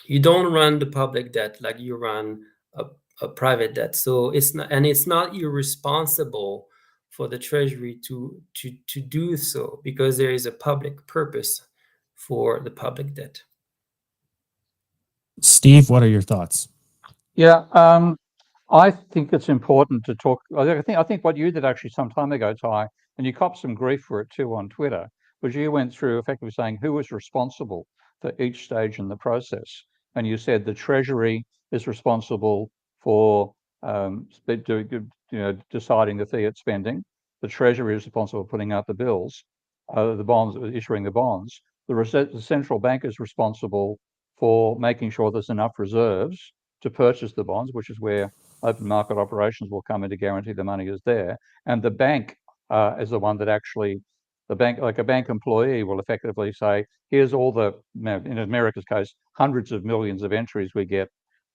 you don't run the public debt like you run a private debt. So it's not irresponsible for the Treasury to do so, because there is a public purpose for the public debt. Steve, what are your thoughts? Yeah, I think it's important to talk. I think what you did actually some time ago, Ty, and you copped some grief for it too on Twitter, was you went through effectively saying who was responsible for each stage in the process, and you said the Treasury is responsible for deciding the fiat spending. The Treasury is responsible for putting out the bills, the bonds, issuing the bonds. The central bank is responsible for making sure there's enough reserves to purchase the bonds, which is where open market operations will come in to guarantee the money is there. And the bank is the one that actually, the bank, like a bank employee, will effectively say, here's all the, in America's case, hundreds of millions of entries we get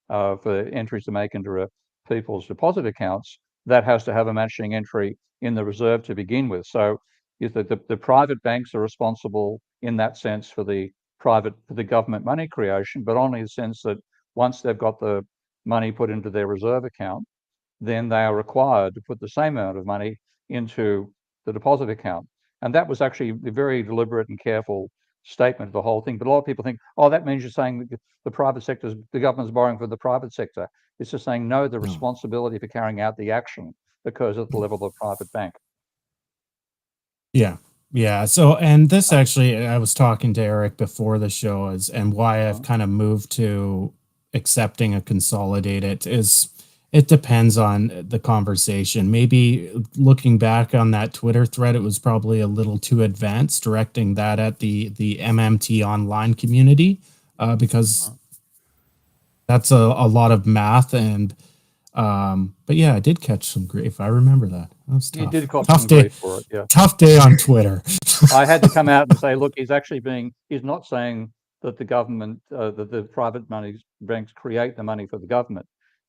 for entries to make into people's deposit accounts. That has to have a matching entry in the reserve to begin with. So the private banks are responsible in that sense for the government money creation, but only in the sense that once they've got the money put into their reserve account, then they are required to put the same amount of money into the deposit account. And that was actually a very deliberate and careful statement of the whole thing. But a lot of people think, oh, that means you're saying that the private sector, the government's borrowing from the private sector. It's just saying, no, the responsibility for carrying out the action occurs at the level of the private bank. Yeah. Yeah. So, and this actually, I was talking to Eric before the show and why I've kind of moved to accepting a consolidated is it depends on the conversation. Maybe looking back on that Twitter thread, it was probably a little too advanced, directing that at the MMT online community, because that's a lot of math and but yeah, I did catch some grief. I remember that. That was tough. You did cop Tough some day grief for it, yeah. Tough day on Twitter. I had to come out and say, look, he's not saying that the government, that the private money banks create the money for the government.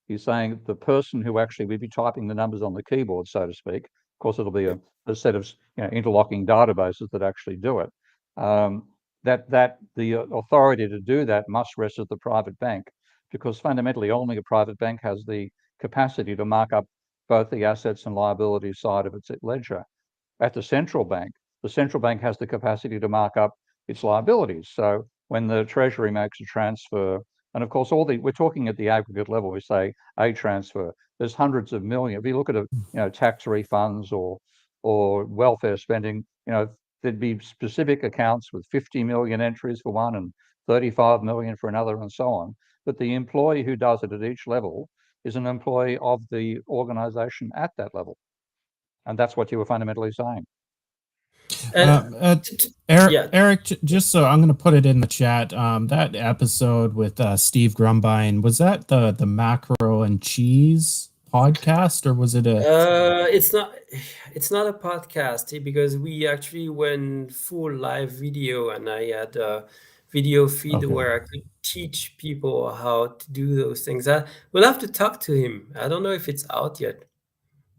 He's saying the person who actually would be typing the numbers on the keyboard, so to speak. Of course, it'll be a set of interlocking databases that actually do it. That the authority to do that must rest at the private bank, because fundamentally only a private bank has the capacity to mark up both the assets and liabilities side of its ledger. At the central bank has the capacity to mark up its liabilities. So when the Treasury makes a transfer, and of course, we're talking at the aggregate level, we say a transfer, there's hundreds of million. If you look at tax refunds or welfare spending, there'd be specific accounts with 50 million entries for one and 35 million for another and so on. But the employee who does it at each level is an employee of the organization at that level. And that's what you were fundamentally saying. Eric, just so I'm going to put it in the chat, that episode with Steve Grumbine, was that the Macro and Cheese podcast, or was it it's not a podcast, because we actually went full live video, and I had a video feed where I could teach people how to do those things. We'll have to talk to him. I don't know if it's out yet.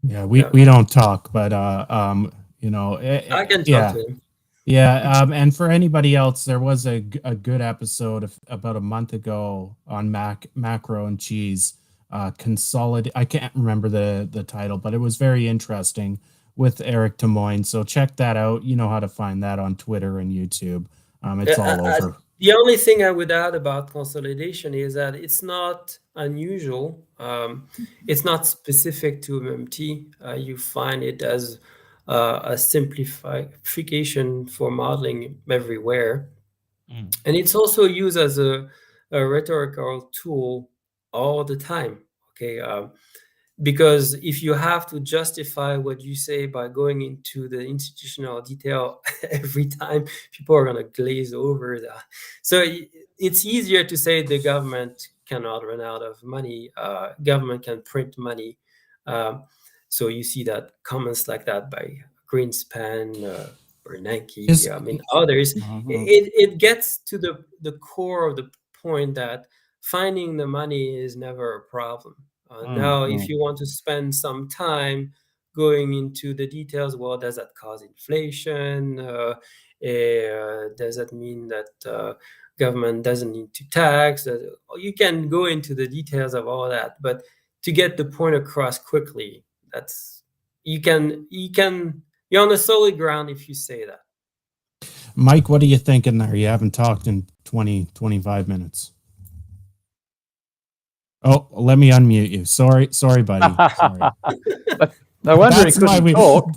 Yeah, we don't talk, but I can talk to him. Yeah, and for anybody else, there was a good episode about a month ago on Macro and Cheese. Consolidate. I can't remember the title, but it was very interesting with Eric Tymoigne. So check that out. You know how to find that on Twitter and YouTube. It's all over. The only thing I would add about consolidation is that it's not unusual. It's not specific to MMT. You find it as a simplification for modeling everywhere. And it's also used as a rhetorical tool all the time. Okay. because if you have to justify what you say by going into the institutional detail every time, people are going to glaze over that. So it's easier to say the government cannot run out of money. Government can print money. So you see that comments like that by Greenspan, Bernanke, others. It gets to the core of the point that finding the money is never a problem. Now, if you want to spend some time going into the details, well, does that cause inflation? Does that mean that government doesn't need to tax? You can go into the details of all that, but to get the point across quickly, you're on a solid ground if you say that. Mike, what are you thinking there? You haven't talked in 25 minutes. Oh, let me unmute you. Sorry, buddy. Sorry. No wonder he couldn't talk.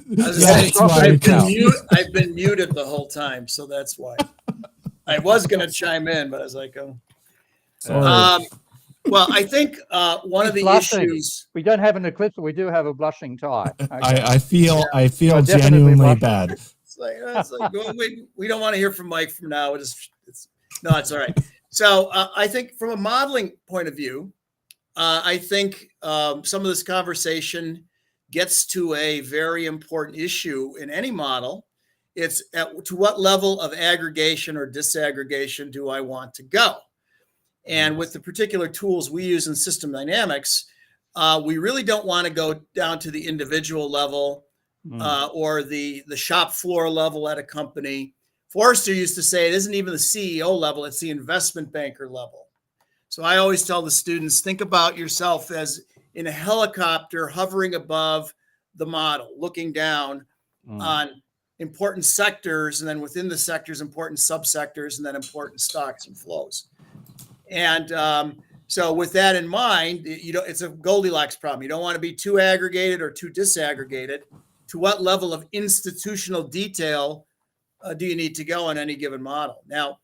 I've been muted the whole time, so that's why. I was going to chime in, but I was like, oh. Sorry. Well, I think one of the issues. We don't have an eclipse, but we do have a blushing tie. Okay. I feel genuinely bad. It's like we don't want to hear from Mike from now. It's all right. So I think from a modeling point of view, I think some of this conversation gets to a very important issue in any model. It's to what level of aggregation or disaggregation do I want to go? And with the particular tools we use in system dynamics, we really don't want to go down to the individual level or the shop floor level at a company. Forrester used to say it isn't even the CEO level, it's the investment banker level. So I always tell the students, think about yourself as in a helicopter hovering above the model, looking down on important sectors, and then within the sectors, important subsectors, and then important stocks and flows. And so with that in mind, it's a Goldilocks problem. You don't want to be too aggregated or too disaggregated. To what level of institutional detail do you need to go on any given model? Now,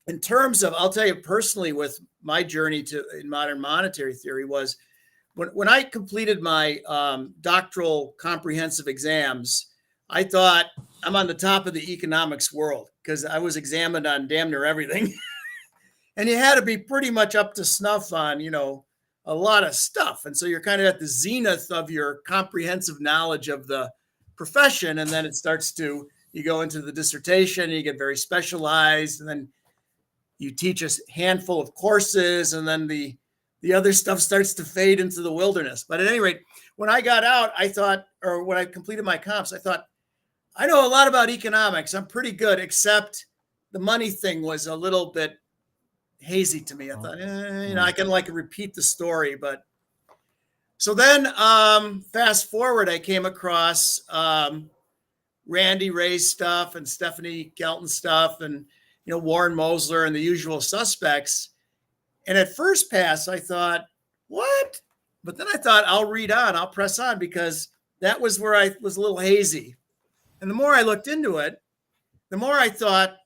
in terms of, I'll tell you personally, with my journey in modern monetary theory was when I completed my doctoral comprehensive exams, I thought I'm on the top of the economics world because I was examined on damn near everything. And you had to be pretty much up to snuff on, a lot of stuff. And so you're kind of at the zenith of your comprehensive knowledge of the profession. And then you go into the dissertation and you get very specialized, and then you teach a handful of courses, and then the other stuff starts to fade into the wilderness. But at any rate, when I got out, when I completed my comps, I thought, I know a lot about economics. I'm pretty good, except the money thing was a little bit hazy to me. I thought, I can repeat the story. But so then fast forward, I came across Randy Ray's stuff and Stephanie Kelton stuff and, Warren Mosler and the usual suspects. And at first pass, I thought, what? But then I thought, I'll read on, I'll press on, because that was where I was a little hazy. And the more I looked into it, the more I thought,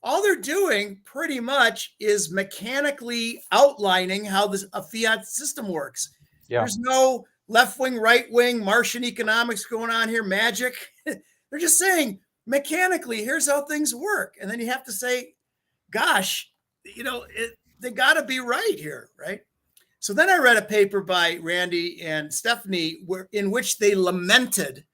all they're doing pretty much is mechanically outlining how a fiat system works. Yeah. There's no left wing, right wing, Martian economics going on here, magic. They're just saying mechanically, here's how things work. And then you have to say, gosh, they got to be right here, right? So then I read a paper by Randy and Stephanie in which they lamented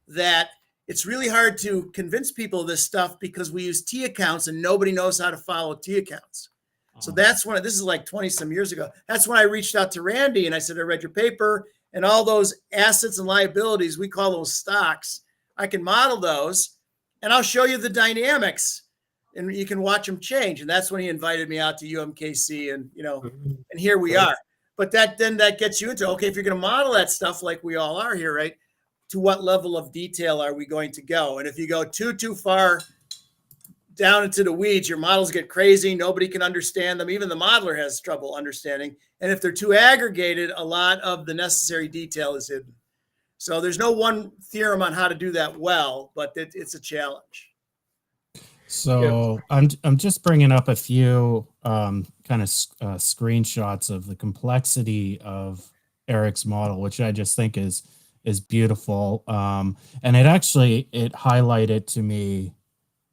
that it's really hard to convince people of this stuff because we use T accounts and nobody knows how to follow T accounts. So that's when, this is like 20 some years ago. That's when I reached out to Randy and I said, I read your paper and all those assets and liabilities, we call those stocks. I can model those and I'll show you the dynamics and you can watch them change. And that's when he invited me out to UMKC and, and here we are. But that gets you into, okay, if you're going to model that stuff like we all are here, right? To what level of detail are we going to go? And if you go too far down into the weeds, your models get crazy. Nobody can understand them. Even the modeler has trouble understanding. And if they're too aggregated, a lot of the necessary detail is hidden. So there's no one theorem on how to do that well, but it's a challenge. So I'm just bringing up a few kind of screenshots of the complexity of Eric's model, which I just think is beautiful. And it highlighted to me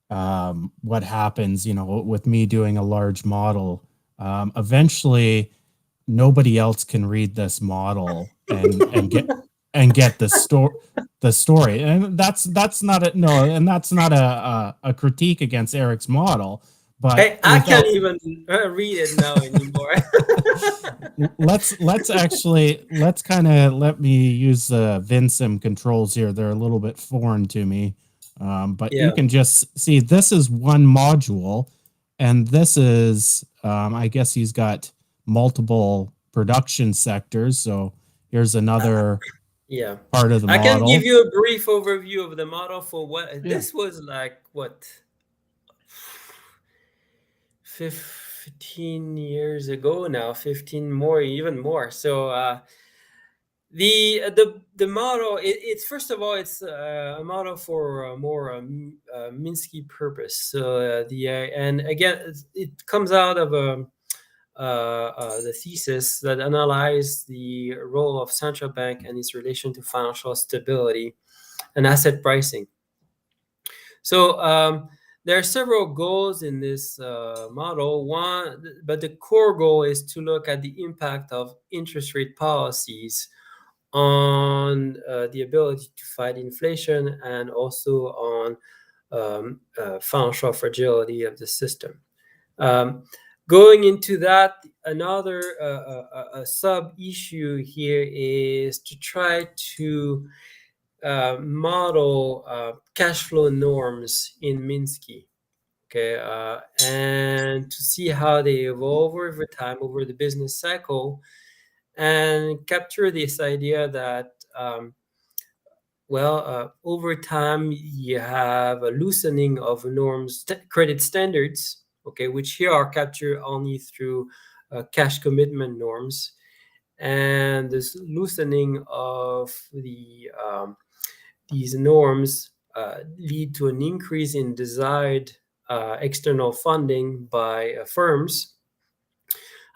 what happens, with me doing a large model. Eventually, nobody else can read this model and get the story, and that's not a critique against Eric's model, but I can't even read it now anymore. let's kind of let me use the Vinsim controls here. They're a little bit foreign to me, but you can just see this is one module, and this is I guess he's got multiple production sectors. So here's another part of the model. I can give you a brief overview of the model for what this was like. What 15 years ago now, 15 more, even more. So the model, it's first of all, it's a model for a more Minsky purpose. So and again, it comes out of the thesis that analyzed the role of central bank and its relation to financial stability and asset pricing. So there are several goals in this model. But the core goal is to look at the impact of interest rate policies on the ability to fight inflation and also on financial fragility of the system. Going into that, another sub issue here is to try to model cash flow norms in Minsky, and to see how they evolve over time, over the business cycle, and capture this idea that over time you have a loosening of norms, credit standards, which here are captured only through cash commitment norms, and this loosening of these norms lead to an increase in desired external funding by firms.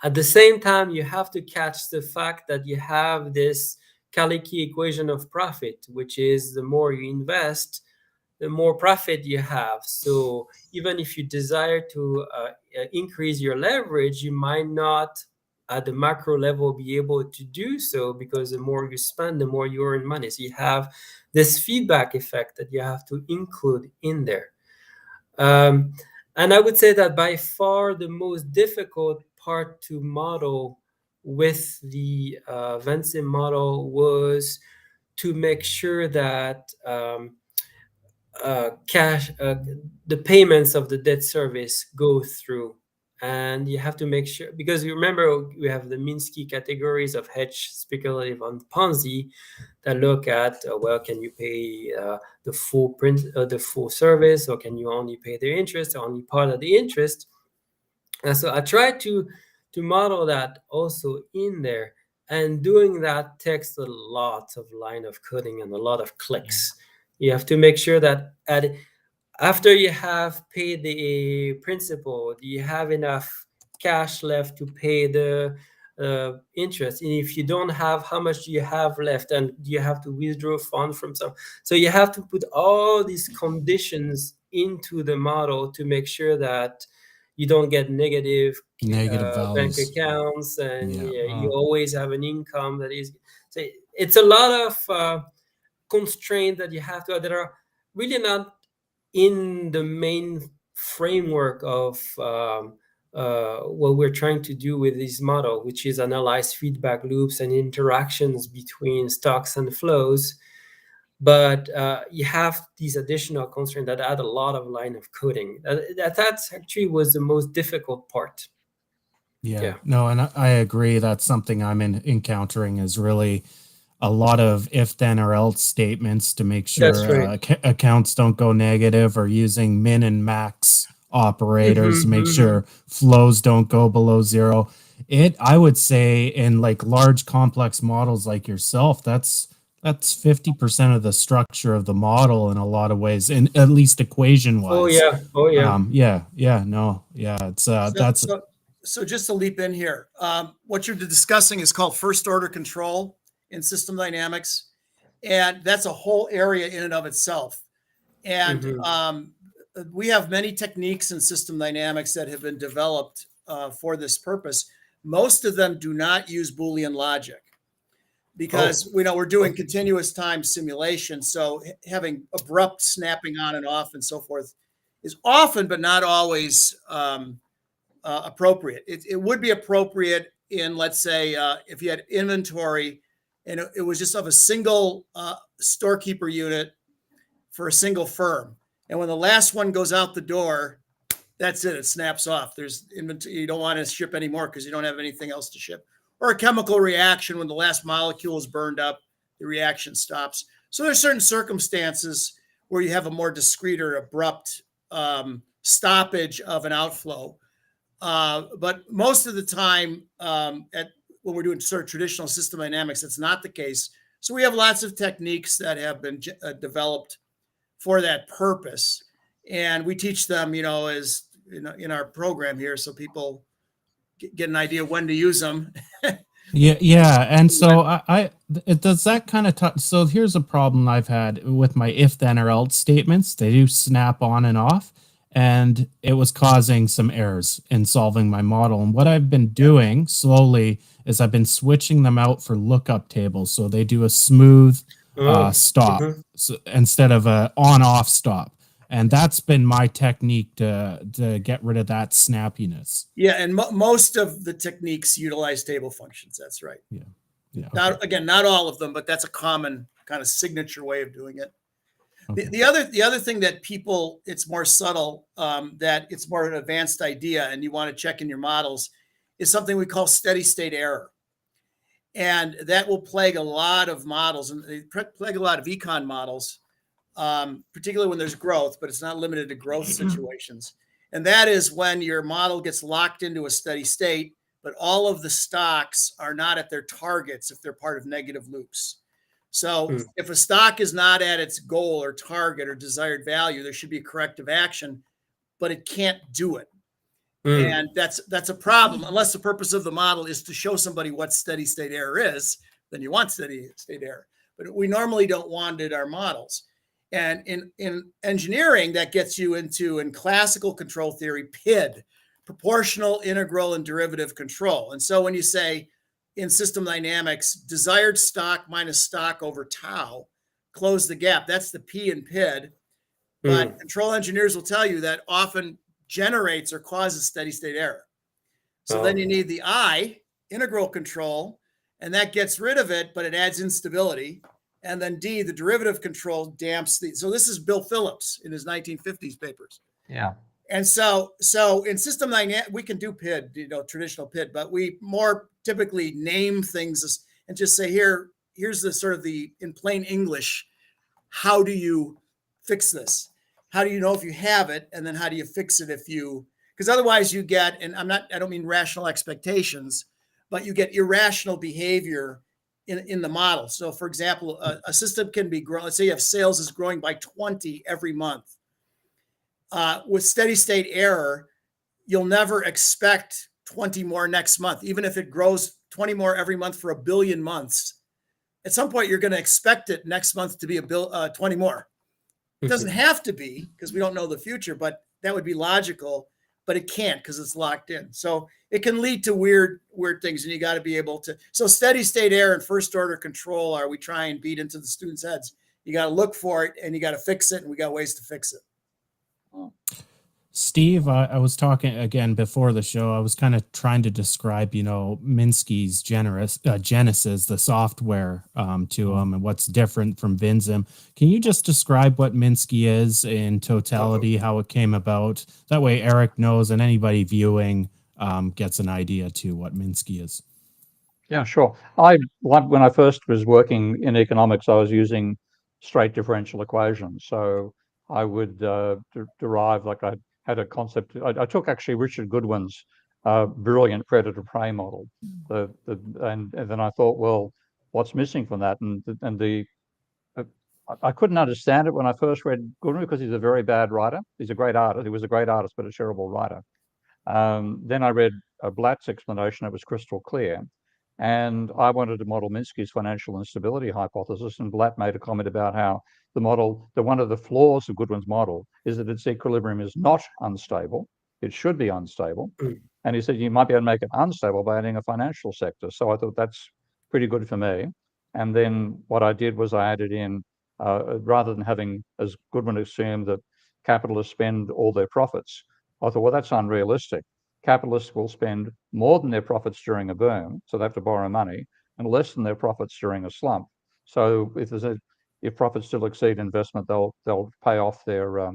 At the same time, you have to catch the fact that you have this Kalicki equation of profit, which is the more you invest, the more profit you have. So even if you desire to increase your leverage, you might not at the macro level be able to do so, because the more you spend, the more you earn money. So you have this feedback effect that you have to include in there. And I would say that by far the most difficult part to model with the Vinsim model was to make sure that the payments of the debt service go through. And you have to make sure, because you remember we have the Minsky categories of hedge, speculative, and Ponzi that look at can you pay the full service, or can you only pay the interest, or only part of the interest? And so I tried to model that also in there, and doing that takes a lot of line of coding and a lot of clicks. You have to make sure that after you have paid the principal, you have enough cash left to pay the interest. And if you don't have, how much do you have left? And you have to withdraw funds from some. So you have to put all these conditions into the model to make sure that you don't get negative bank accounts, and you always have an income that is. So it's a lot of constraints that you have to, that are really not in the main framework of what we're trying to do with this model, which is analyze feedback loops and interactions between stocks and flows. But you have these additional constraints that add a lot of line of coding. That's actually was the most difficult part. No, and I agree. That's something I'm encountering, is really a lot of if, then, or else statements to make sure accounts don't go negative, or using min and max operators to make sure flows don't go below zero. I would say in like large complex models like yourself, that's 50% of the structure of the model in a lot of ways, in at least equation wise. Oh yeah. It's just to leap in here, what you're discussing is called first order control in system dynamics. And that's a whole area in and of itself. And we have many techniques in system dynamics that have been developed for this purpose. Most of them do not use Boolean logic because we're doing continuous time simulation. So having abrupt snapping on and off and so forth is often, but not always appropriate. It would be appropriate in, let's say, if you had inventory and it was just of a single storekeeper unit for a single firm. And when the last one goes out the door, that's it. It snaps off. There's inventory. You don't want to ship anymore because you don't have anything else to ship. Or a chemical reaction, when the last molecule is burned up, the reaction stops. So there's certain circumstances where you have a more discrete or abrupt stoppage of an outflow. But most of the time, when we're doing sort of traditional system dynamics, it's not the case. So we have lots of techniques that have been developed for that purpose, and we teach them, as in our program here, so people get an idea when to use them. Yeah, and so it does that kind of so here's a problem I've had with my if then or else statements. They do snap on and off, and it was causing some errors in solving my model. And what I've been doing slowly is I've been switching them out for lookup tables, so they do a smooth stop instead of a on-off stop. And that's been my technique to get rid of that snappiness. Yeah, and most of the techniques utilize table functions. That's right. Yeah. Not all of them, but that's a common kind of signature way of doing it. Okay. The other thing that people, it's more subtle, that it's more of an advanced idea, and you want to check in your models, is something we call steady state error. And that will plague a lot of models, and they plague a lot of econ models, particularly when there's growth, but it's not limited to growth situations. And that is when your model gets locked into a steady state, but all of the stocks are not at their targets if they're part of negative loops. So if a stock is not at its goal or target or desired value, there should be a corrective action, but it can't do it. And that's a problem. Unless the purpose of the model is to show somebody what steady state error is, then you want steady state error. But we normally don't want it in our models. And in engineering, that gets you into, in classical control theory, PID, proportional, integral, and derivative control. And so when you say in system dynamics, desired stock minus stock over tau, close the gap, that's the P in PID. But control engineers will tell you that often generates or causes steady state error. So then you need the I, integral control, and that gets rid of it, but it adds instability. And then D, the derivative control, damps the. So this is Bill Phillips in his 1950s papers. Yeah. And so in system dynamics, we can do PID, traditional PID, but we more typically name things and just say, here's the sort of the, in plain English, how do you fix this? How do you know if you have it? And then how do you fix it because otherwise you get, and I don't mean rational expectations, but you get irrational behavior in the model. So for example, a system can be growing. Let's say you have sales is growing by 20 every month. With steady state error, you'll never expect 20 more next month, even if it grows 20 more every month for 1 billion months. At some point, you're going to expect it next month to be 20 more. It doesn't have to be because we don't know the future, but that would be logical, but it can't because it's locked in. So it can lead to weird things, and you got to be able to. So steady state error and first order control are we try and beat into the students' heads. You got to look for it and you got to fix it, and we got ways to fix it. Steve, I was talking again before the show. I was kind of trying to describe, Minsky's Genesis, the software to him, and what's different from Vinzim. Can you just describe what Minsky is in totality, how it came about? That way Eric knows, and anybody viewing gets an idea to what Minsky is. Yeah, sure. When I first was working in economics, I was using straight differential equations. So I would derive, like I had a concept. I took actually Richard Goodwin's brilliant predator-prey model, and then I thought, well, what's missing from that? And I couldn't understand it when I first read Goodwin because he's a very bad writer. He's a great artist. He was a great artist, but a terrible writer. Then I read Blatt's explanation, it was crystal clear. And I wanted to model Minsky's financial instability hypothesis, and Blatt made a comment about how the model, that one of the flaws of Goodwin's model is that its equilibrium is not unstable. It should be unstable. And he said you might be able to make it unstable by adding a financial sector. So I thought that's pretty good for me. And then what I did was I added in, rather than having, as Goodwin assumed, that capitalists spend all their profits, I thought, well, that's unrealistic. Capitalists will spend more than their profits during a boom, so they have to borrow money, and less than their profits during a slump. So if profits still exceed investment, they'll pay off their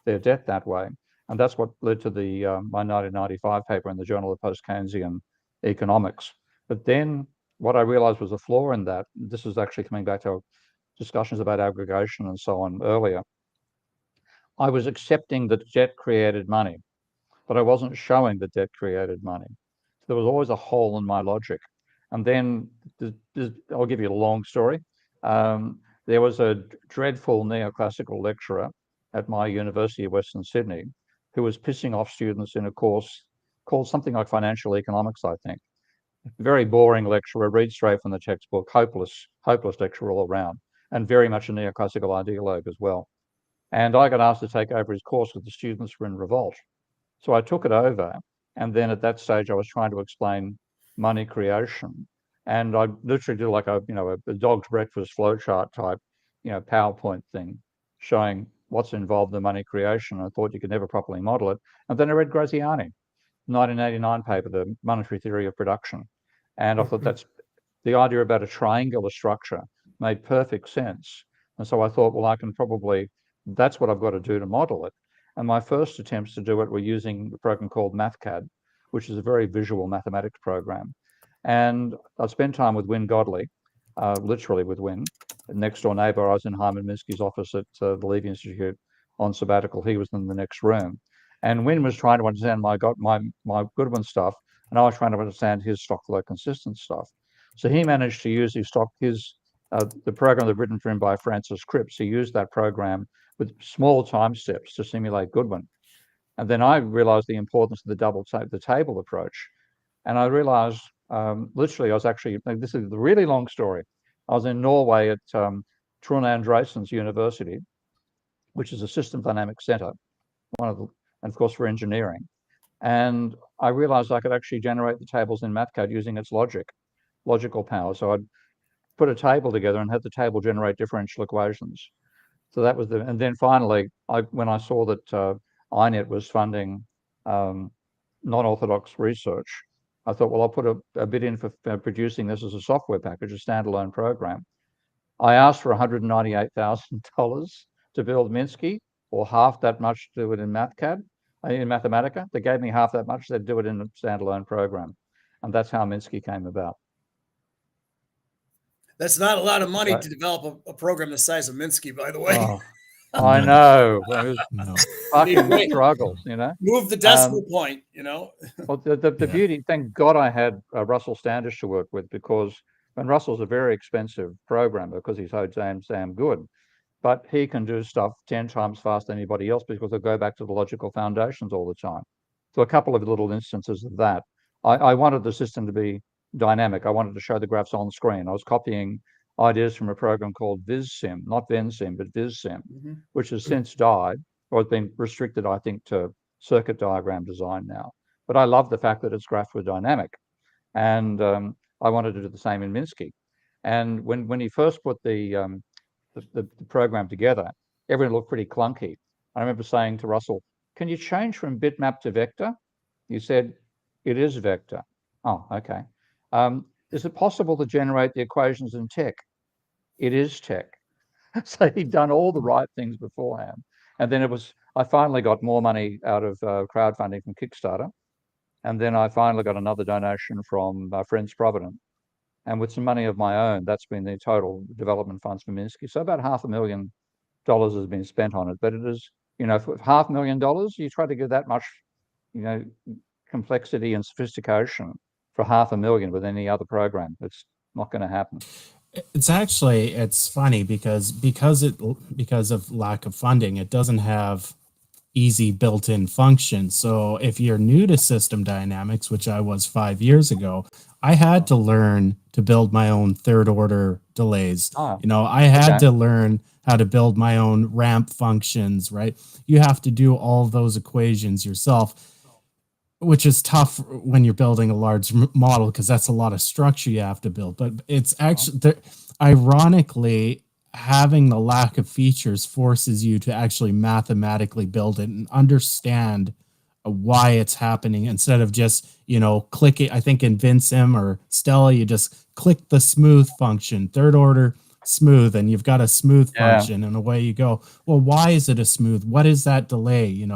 debt that way. And that's what led to the my 1995 paper in the Journal of Post-Keynesian Economics. But then what I realized was a flaw in that. This is actually coming back to discussions about aggregation and so on earlier. I was accepting that debt created money, but I wasn't showing that debt created money. So there was always a hole in my logic. And then I'll give you a long story. There was a dreadful neoclassical lecturer at my University of Western Sydney who was pissing off students in a course called something like financial economics, I think. Very boring lecturer, read straight from the textbook, hopeless lecturer all around, and very much a neoclassical ideologue as well. And I got asked to take over his course because the students were in revolt. So I took it over, and then at that stage I was trying to explain money creation, and I literally did like a dog's breakfast flowchart type PowerPoint thing showing what's involved in money creation. I thought you could never properly model it. And then I read Graziani, 1989 paper, The Monetary Theory of Production. And I thought that's the idea about a triangular structure made perfect sense. And so I thought, well, I can probably, that's what I've got to do to model it. And my first attempts to do it were using a program called MathCAD, which is a very visual mathematics program. And I spent time with Wynne Godley, literally with Wynne, next door neighbor. I was in Hyman Minsky's office at the Levy Institute on sabbatical. He was in the next room. And Wynne was trying to understand my Goodwin stuff, and I was trying to understand his stock flow consistent stuff. So he managed to use the program that written for him by Francis Cripps. He used that program with small time steps to simulate Goodwin. And then I realized the importance of the table approach. And I realized, literally, I was actually, this is the really long story. I was in Norway at Trond Andresen's university, which is a system dynamics center, and of course for engineering. And I realized I could actually generate the tables in MathCAD using its logical power. So I'd put a table together and had the table generate differential equations. So that was and then finally, when I saw that INET was funding non-orthodox research, I thought, well, I'll put a bid in for producing this as a software package, a standalone program. I asked for $198,000 to build Minsky, or half that much to do it in MathCAD, in Mathematica. They gave me half that much, they'd do it in a standalone program. And that's how Minsky came about. That's not a lot of money to develop a program the size of Minsky, by the way. Oh, I know. It was fucking struggles, Move the decimal point, Well, the beauty, thank God I had Russell Standish to work with, because when Russell's a very expensive programmer because he's so damn good, but he can do stuff 10 times faster than anybody else because they go back to the logical foundations all the time. So a couple of little instances of that. I wanted the system to be dynamic. I wanted to show the graphs on screen. I was copying ideas from a program called VizSim, not VenSim, but VizSim, which has since died, or has been restricted, I think, to circuit diagram design now. But I love the fact that its graphs were dynamic. And I wanted to do the same in Minsky. And when he first put the program together, everything looked pretty clunky. I remember saying to Russell, can you change from bitmap to vector? He said, it is vector. Oh, okay. Is it possible to generate the equations in tech? It is tech. So he'd done all the right things beforehand. And then I finally got more money out of crowdfunding from Kickstarter. And then I finally got another donation from Friends Provident. And with some money of my own, that's been the total development funds for Minsky. So about $500,000 has been spent on it. But it is, for $500,000, you try to get that much, complexity and sophistication for $500,000 with any other program. It's not going to happen. It's funny because of lack of funding, it doesn't have easy built-in function. So if you're new to system dynamics, which I was 5 years ago, I had to learn to build my own third order delays. Ah, I had okay. to learn how to build my own ramp functions, right? You have to do all of those equations yourself, which is tough when you're building a large model because that's a lot of structure you have to build. But it's actually, ironically, having the lack of features forces you to actually mathematically build it and understand why it's happening instead of just click it. I think in Vincem or Stella, you just click the smooth function, third order smooth, and you've got a smooth function, and away you go. Well, why is it a smooth? What is that delay?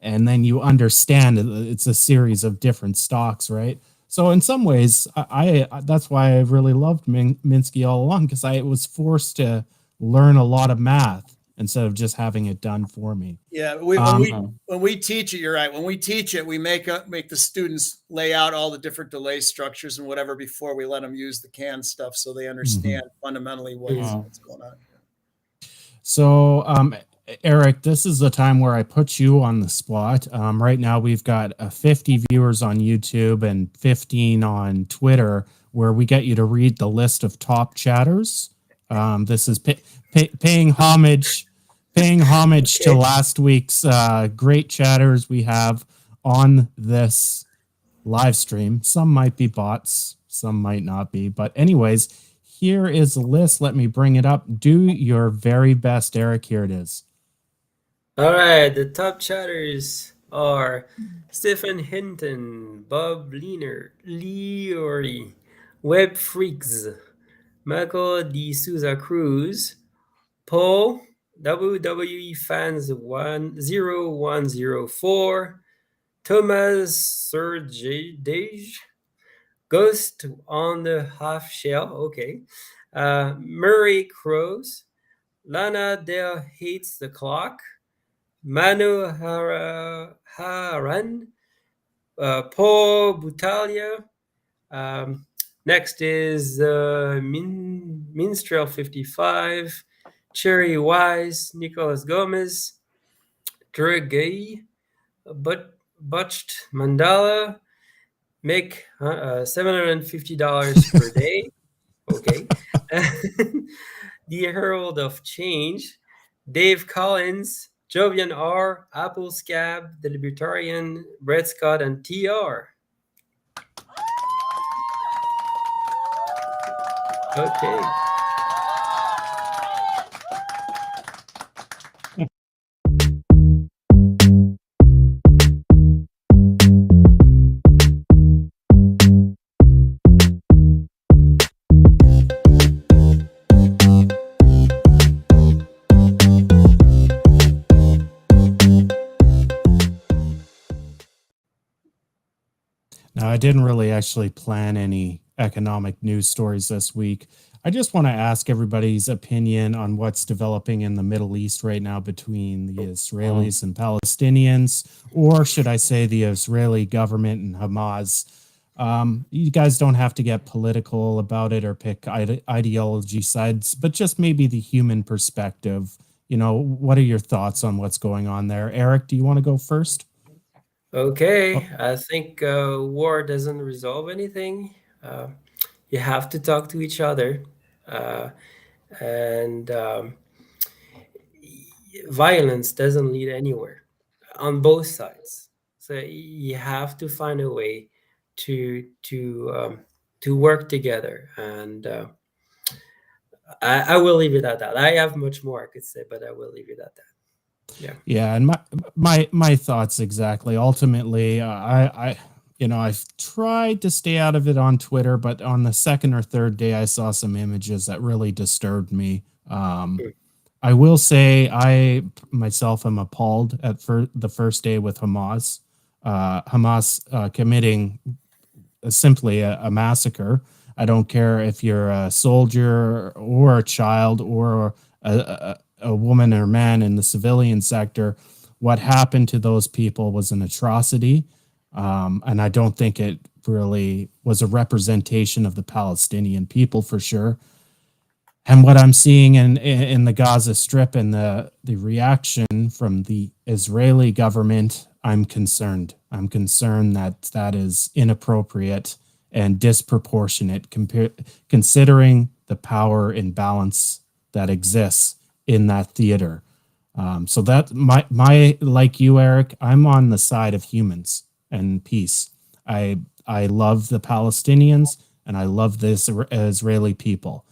And then you understand it's a series of different stocks, right? So in some ways, I that's why I really loved Minsky all along, because I was forced to learn a lot of math instead of just having it done for me. Yeah, when we teach it, you're right. When we teach it, we make the students lay out all the different delay structures and whatever before we let them use the CAN stuff, so they understand fundamentally what's going on. So, Eric, this is the time where I put you on the spot. Right now, we've got 50 viewers on YouTube and 15 on Twitter, where we get you to read the list of top chatters. This is paying homage to last week's great chatters we have on this live stream. Some might be bots, some might not be. But anyways, here is a list. Let me bring it up. Do your very best, Eric. Here it is. All right, the top chatters are Stephen Hinton, Bob Leary, Web Freaks, Michael D. Souza Cruz, Paul, WWE Fans 10104, Thomas Sergej, Ghost on the Half Shell, okay, Murray Crows, Lana Del Hates the Clock, Manu Haran, Paul Butalia. Next is Minstrel 55, Cherry Wise, Nicholas Gomez, Dragay, Butched Mandala, make $750 per day. Okay. The Herald of Change, Dave Collins, Jovian R, Apple Scab, The Libertarian, Brett Scott, and TR. Okay. Now, I didn't really actually plan any economic news stories this week. I just want to ask everybody's opinion on what's developing in the Middle East right now between the Israelis and Palestinians, or should I say the Israeli government and Hamas. You guys don't have to get political about it or pick ideology sides, but just maybe the human perspective. What are your thoughts on what's going on there? Eric, do you want to go first? Okay, I think war doesn't resolve anything. You have to talk to each other, and violence doesn't lead anywhere on both sides. So you have to find a way to work together, and I will leave it at that. I have much more I could say, but I will leave it at that. Yeah, and my thoughts exactly. Ultimately, I've tried to stay out of it on Twitter, but on the second or third day, I saw some images that really disturbed me. I will say I myself am appalled at the first day with Hamas. Hamas committing simply a massacre. I don't care if you're a soldier or a child or a woman or man in the civilian sector. What happened to those people was an atrocity. And I don't think it really was a representation of the Palestinian people for sure. And what I'm seeing in the Gaza Strip and the reaction from the Israeli government, I'm concerned. I'm concerned that that is inappropriate and disproportionate considering the power imbalance that exists in that theater. So that my like you, Eric, I'm on the side of humans and peace. I love the Palestinians and I love the Israeli people.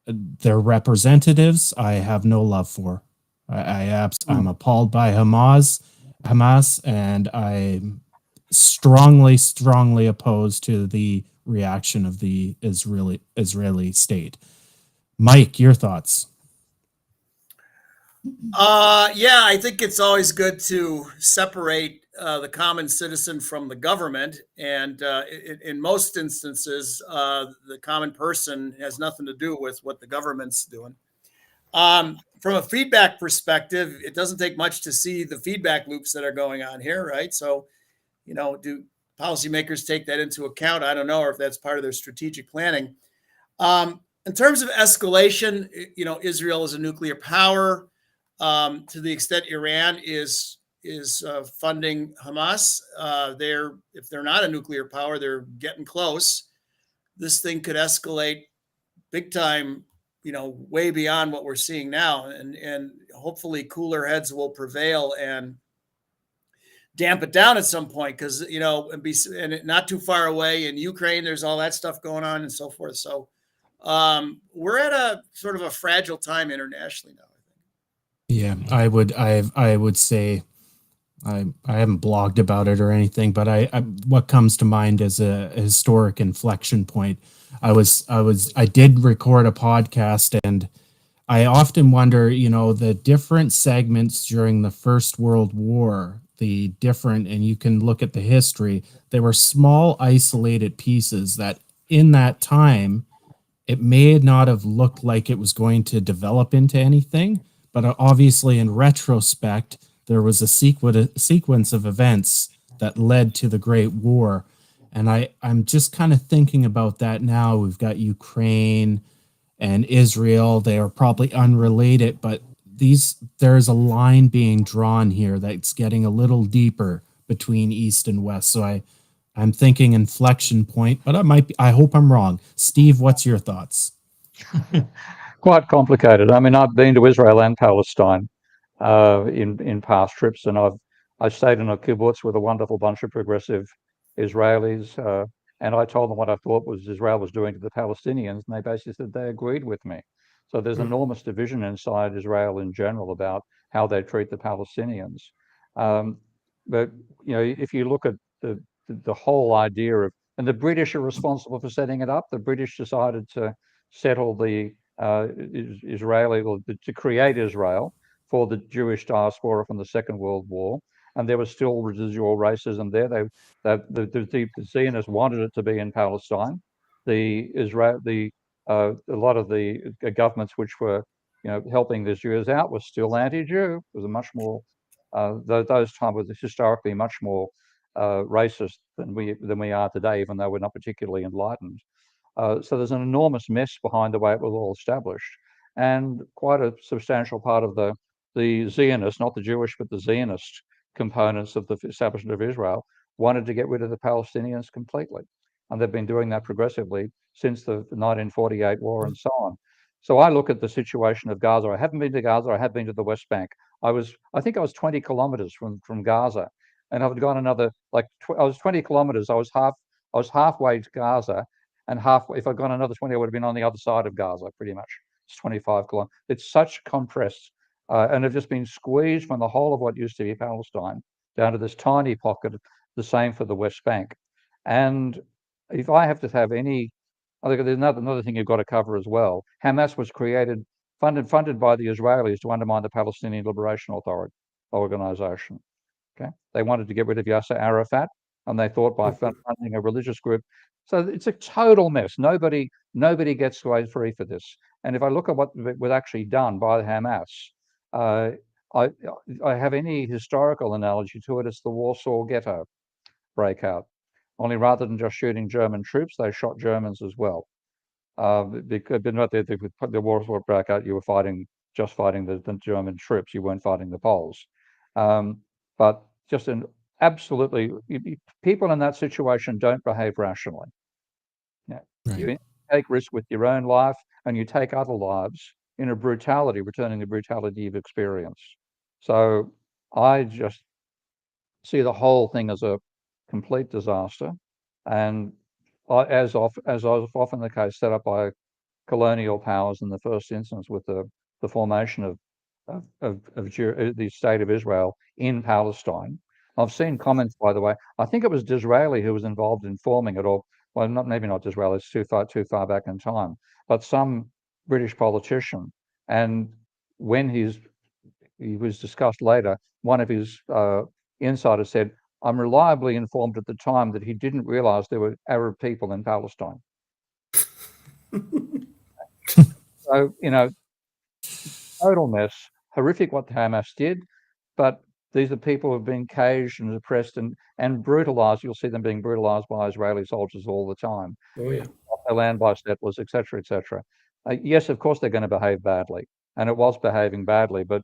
Their representatives I have no love for. I'm appalled by Hamas, and I'm strongly opposed to the reaction of the Israeli state. Mike, your thoughts? Yeah, I think it's always good to separate the common citizen from the government. And in most instances, the common person has nothing to do with what the government's doing. From a feedback perspective, it doesn't take much to see the feedback loops that are going on here, right? So, do policymakers take that into account? I don't know, or if that's part of their strategic planning. In terms of escalation, Israel is a nuclear power. To the extent Iran is funding Hamas, if they're not a nuclear power, they're getting close. This thing could escalate big time, way beyond what we're seeing now, and hopefully cooler heads will prevail and damp it down at some point, because and not too far away in Ukraine, there's all that stuff going on and so forth. So we're at a sort of a fragile time internationally now. Yeah, I would say I haven't blogged about it or anything, but I what comes to mind as a historic inflection point. I did record a podcast, and I often wonder, the different segments during the First World War, and you can look at the history, they were small isolated pieces that in that time it may not have looked like it was going to develop into anything, but obviously in retrospect, there was a sequence of events that led to the Great War. And I'm just kind of thinking about that now. We've got Ukraine and Israel. They are probably unrelated, but there's a line being drawn here that's getting a little deeper between East and West. So I'm thinking inflection point, but I hope I'm wrong. Steve, what's your thoughts? Quite complicated. I mean, I've been to Israel and Palestine in past trips, and I stayed in a kibbutz with a wonderful bunch of progressive Israelis, and I told them what I thought was Israel was doing to the Palestinians, and they basically said they agreed with me. So there's enormous division inside Israel in general about how they treat the Palestinians. But if you look at the whole idea of, and the British are responsible for setting it up. The British decided to settle the Israeli, or to create Israel for the Jewish diaspora from the Second World War, and there was still residual racism there. The Zionists wanted it to be in Palestine. A lot of the governments which were helping the Jews out were still anti-Jew. It was a much more those times were historically much more racist than we are today, even though we're not particularly enlightened. So there's an enormous mess behind the way it was all established, and quite a substantial part of the Zionist, not the Jewish, but the Zionist components of the establishment of Israel wanted to get rid of the Palestinians completely, and they've been doing that progressively since the 1948 war and so on. So I look at the situation of Gaza. I haven't been to Gaza. I have been to the West Bank. I think I was 20 kilometers from Gaza, and I've gone another I was 20 kilometers. I was halfway to Gaza, and if I'd gone another 20, I would have been on the other side of Gaza, pretty much. It's 25 kilometers. It's such compressed, and have just been squeezed from the whole of what used to be Palestine down to this tiny pocket. The same for the West Bank. And if I have to have any, I think there's another thing you've got to cover as well. Hamas was funded by the Israelis to undermine the Palestinian Liberation Organization. Okay, they wanted to get rid of Yasser Arafat, and they thought by funding a religious group. So it's a total mess. Nobody gets away free for this. And if I look at what was actually done by Hamas, I have any historical analogy to it, it's the Warsaw Ghetto breakout. Only rather than just shooting German troops, they shot Germans as well. Because the wars were broke out, you were just fighting the German troops. You weren't fighting the Poles. But just absolutely, people in that situation don't behave rationally. Yeah. Right. You take risk with your own life, and you take other lives in a brutality, returning the brutality you've experienced. So I just see the whole thing as a complete disaster, and as was often the case, set up by colonial powers in the first instance with the formation of the state of Israel in Palestine. I've seen comments, by the way. I think it was Disraeli who was involved in forming it, or well, maybe not Disraeli. It's too far back in time, but some British politician. And when he was discussed later, one of his insiders said, "I'm reliably informed at the time that he didn't realize there were Arab people in Palestine." So, total mess, horrific what the Hamas did, but these are people who have been caged and oppressed and brutalized. You'll see them being brutalized by Israeli soldiers all the time. Oh yeah. Their land by settlers, etc., etc. Yes, of course they're going to behave badly, and it was behaving badly. But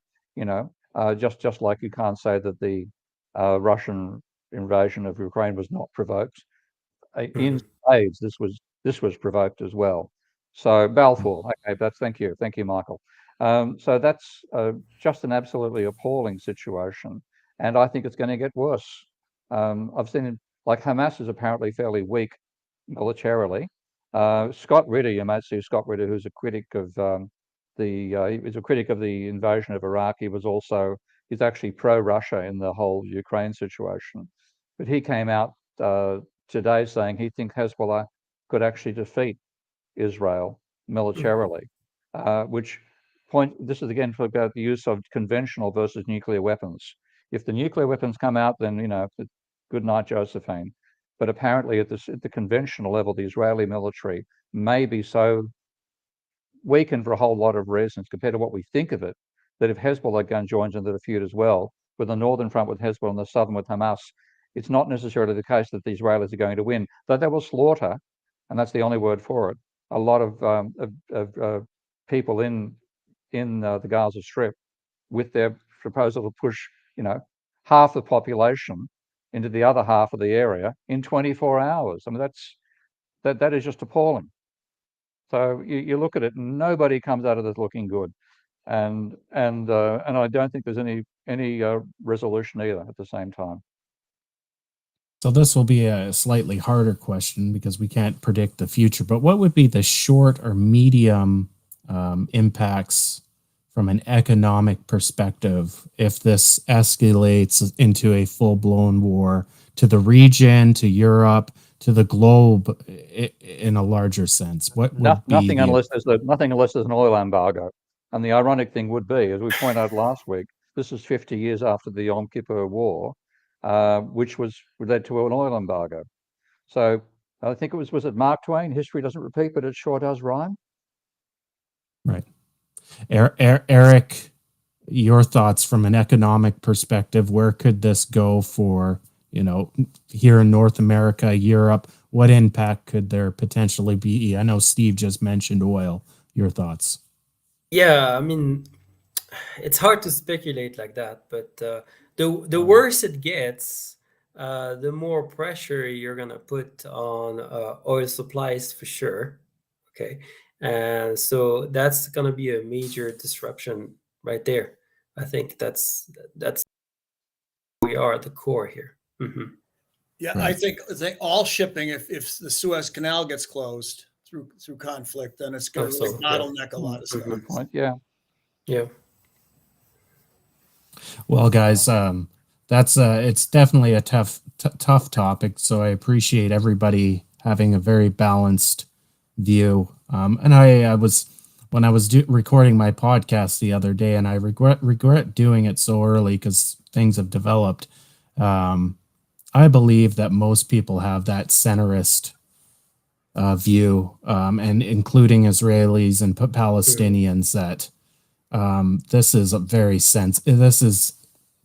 just like you can't say that the Russian invasion of Ukraine was not provoked. In spades, this was provoked as well. So Balfour, okay, thank you, Michael. So that's just an absolutely appalling situation, and I think it's going to get worse. I've seen like Hamas is apparently fairly weak militarily. Scott Ritter, you might see Scott Ritter, who's a critic of he was a critic of the invasion of Iraq. He's actually pro-Russia in the whole Ukraine situation, but he came out today saying he thinks Hezbollah could actually defeat Israel militarily, this is again about the use of conventional versus nuclear weapons. If the nuclear weapons come out, then good night, Josephine. But apparently at the conventional level, the Israeli military may be so weakened for a whole lot of reasons compared to what we think of it, that if Hezbollah joins into the feud as well, with the northern front with Hezbollah and the southern with Hamas, it's not necessarily the case that the Israelis are going to win, though they will slaughter, and that's the only word for it, a lot of people in the Gaza Strip with their proposal to push, half the population into the other half of the area in 24 hours. I mean, that is just appalling. So you look at it, and nobody comes out of this looking good, and I don't think there's any resolution either at the same time. So this will be a slightly harder question because we can't predict the future, but what would be the short or medium impacts from an economic perspective if this escalates into a full-blown war to the region, to Europe, to the globe in a larger sense? What would nothing unless there's an oil embargo. And the ironic thing would be, as we pointed out last week, this is 50 years after the Yom Kippur War, which led to an oil embargo. So I think was it Mark Twain? History doesn't repeat, but it sure does rhyme. Right. Eric, your thoughts from an economic perspective, where could this go for, here in North America, Europe? What impact could there potentially be? I know Steve just mentioned oil. Your thoughts? Yeah, I mean, it's hard to speculate like that, but the worse it gets, the more pressure you're gonna put on oil supplies for sure. Okay, and so that's gonna be a major disruption right there. I think that's we are at the core here. Mm-hmm. Yeah, right. I think all shipping, if the Suez Canal gets closed through conflict, then it's going to really bottleneck a lot of stuff. Good point. Yeah. Yeah. Well, guys, that's it's definitely a tough topic. So I appreciate everybody having a very balanced view. And I was when I was recording my podcast the other day, and I regret doing it so early because things have developed. I believe that most people have that centrist view, and including Israelis and Palestinians, that this is this is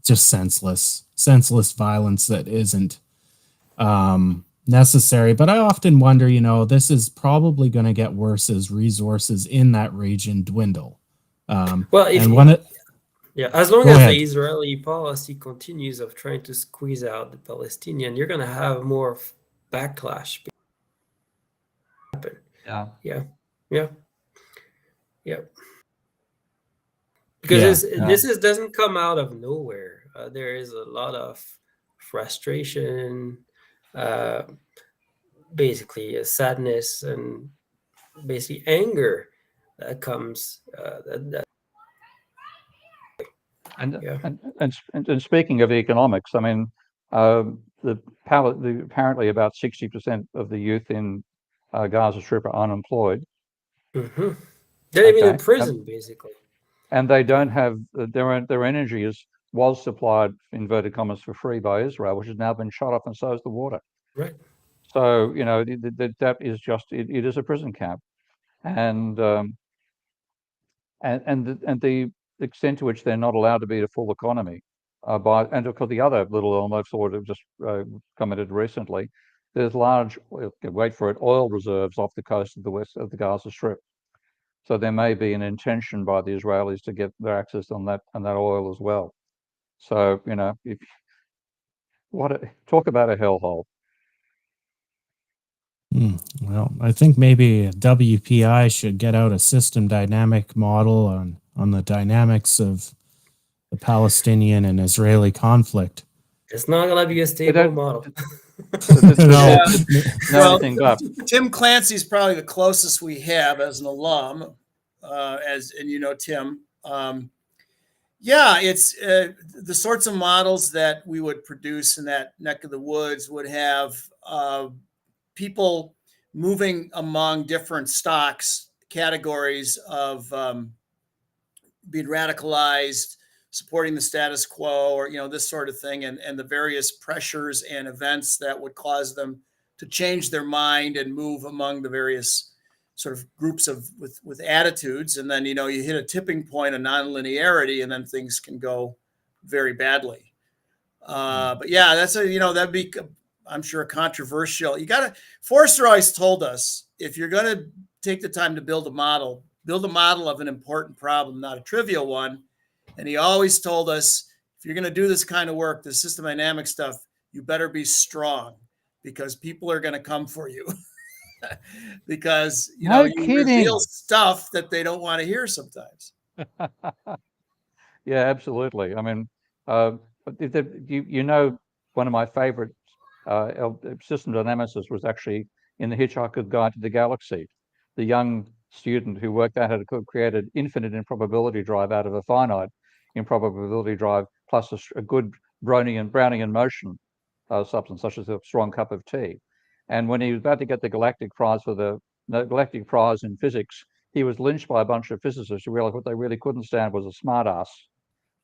just senseless violence that isn't necessary. But I often wonder, this is probably going to get worse as resources in that region dwindle. Well, yeah, as long as the Israeli policy continues of trying to squeeze out the Palestinian, you're going to have more backlash happen. Yeah. Because this doesn't come out of nowhere. There is a lot of frustration, basically a sadness, and basically anger that comes. And speaking of economics, I mean, apparently about 60% of the youth in Gaza Strip are unemployed. Mm-hmm. They're even in prison, basically. And they don't have their energy was supplied, inverted commas, for free by Israel, which has now been shut off, and so is the water. Right. So that is just it is a prison camp, and the extent to which they're not allowed to be a full economy, and of course the other little element I've sort of just commented recently, there's large, wait for it, oil reserves off the coast of the west of the Gaza Strip. So there may be an intention by the Israelis to get their access on that oil as well. So talk about a hellhole. Well, I think maybe WPI should get out a system dynamic model on the dynamics of the Palestinian and Israeli conflict. It's not going to be a stable model. Well, Tim Clancy's probably the closest we have as an alum, and Tim. It's the sorts of models that we would produce in that neck of the woods would have people moving among different stocks, categories of being radicalized, supporting the status quo, or this sort of thing, and the various pressures and events that would cause them to change their mind and move among the various sort of groups with attitudes. And then you hit a tipping point of nonlinearity, and then things can go very badly. But yeah, that's that'd be, I'm sure, controversial. Forrester always told us, if you're going to take the time to build a model of an important problem, not a trivial one. And he always told us, if you're going to do this kind of work, the system dynamic stuff, you better be strong, because people are going to come for you because, you reveal stuff that they don't want to hear sometimes. Yeah, absolutely. I mean, one of my favorite system dynamicists was actually in The Hitchhiker's Guide to the Galaxy. The young student who worked out how to create an infinite improbability drive out of a finite improbability drive, plus a good Brownian motion substance, such as a strong cup of tea. And when he was about to get the Galactic Prize Galactic Prize in physics, he was lynched by a bunch of physicists who realized what they really couldn't stand was a smartass.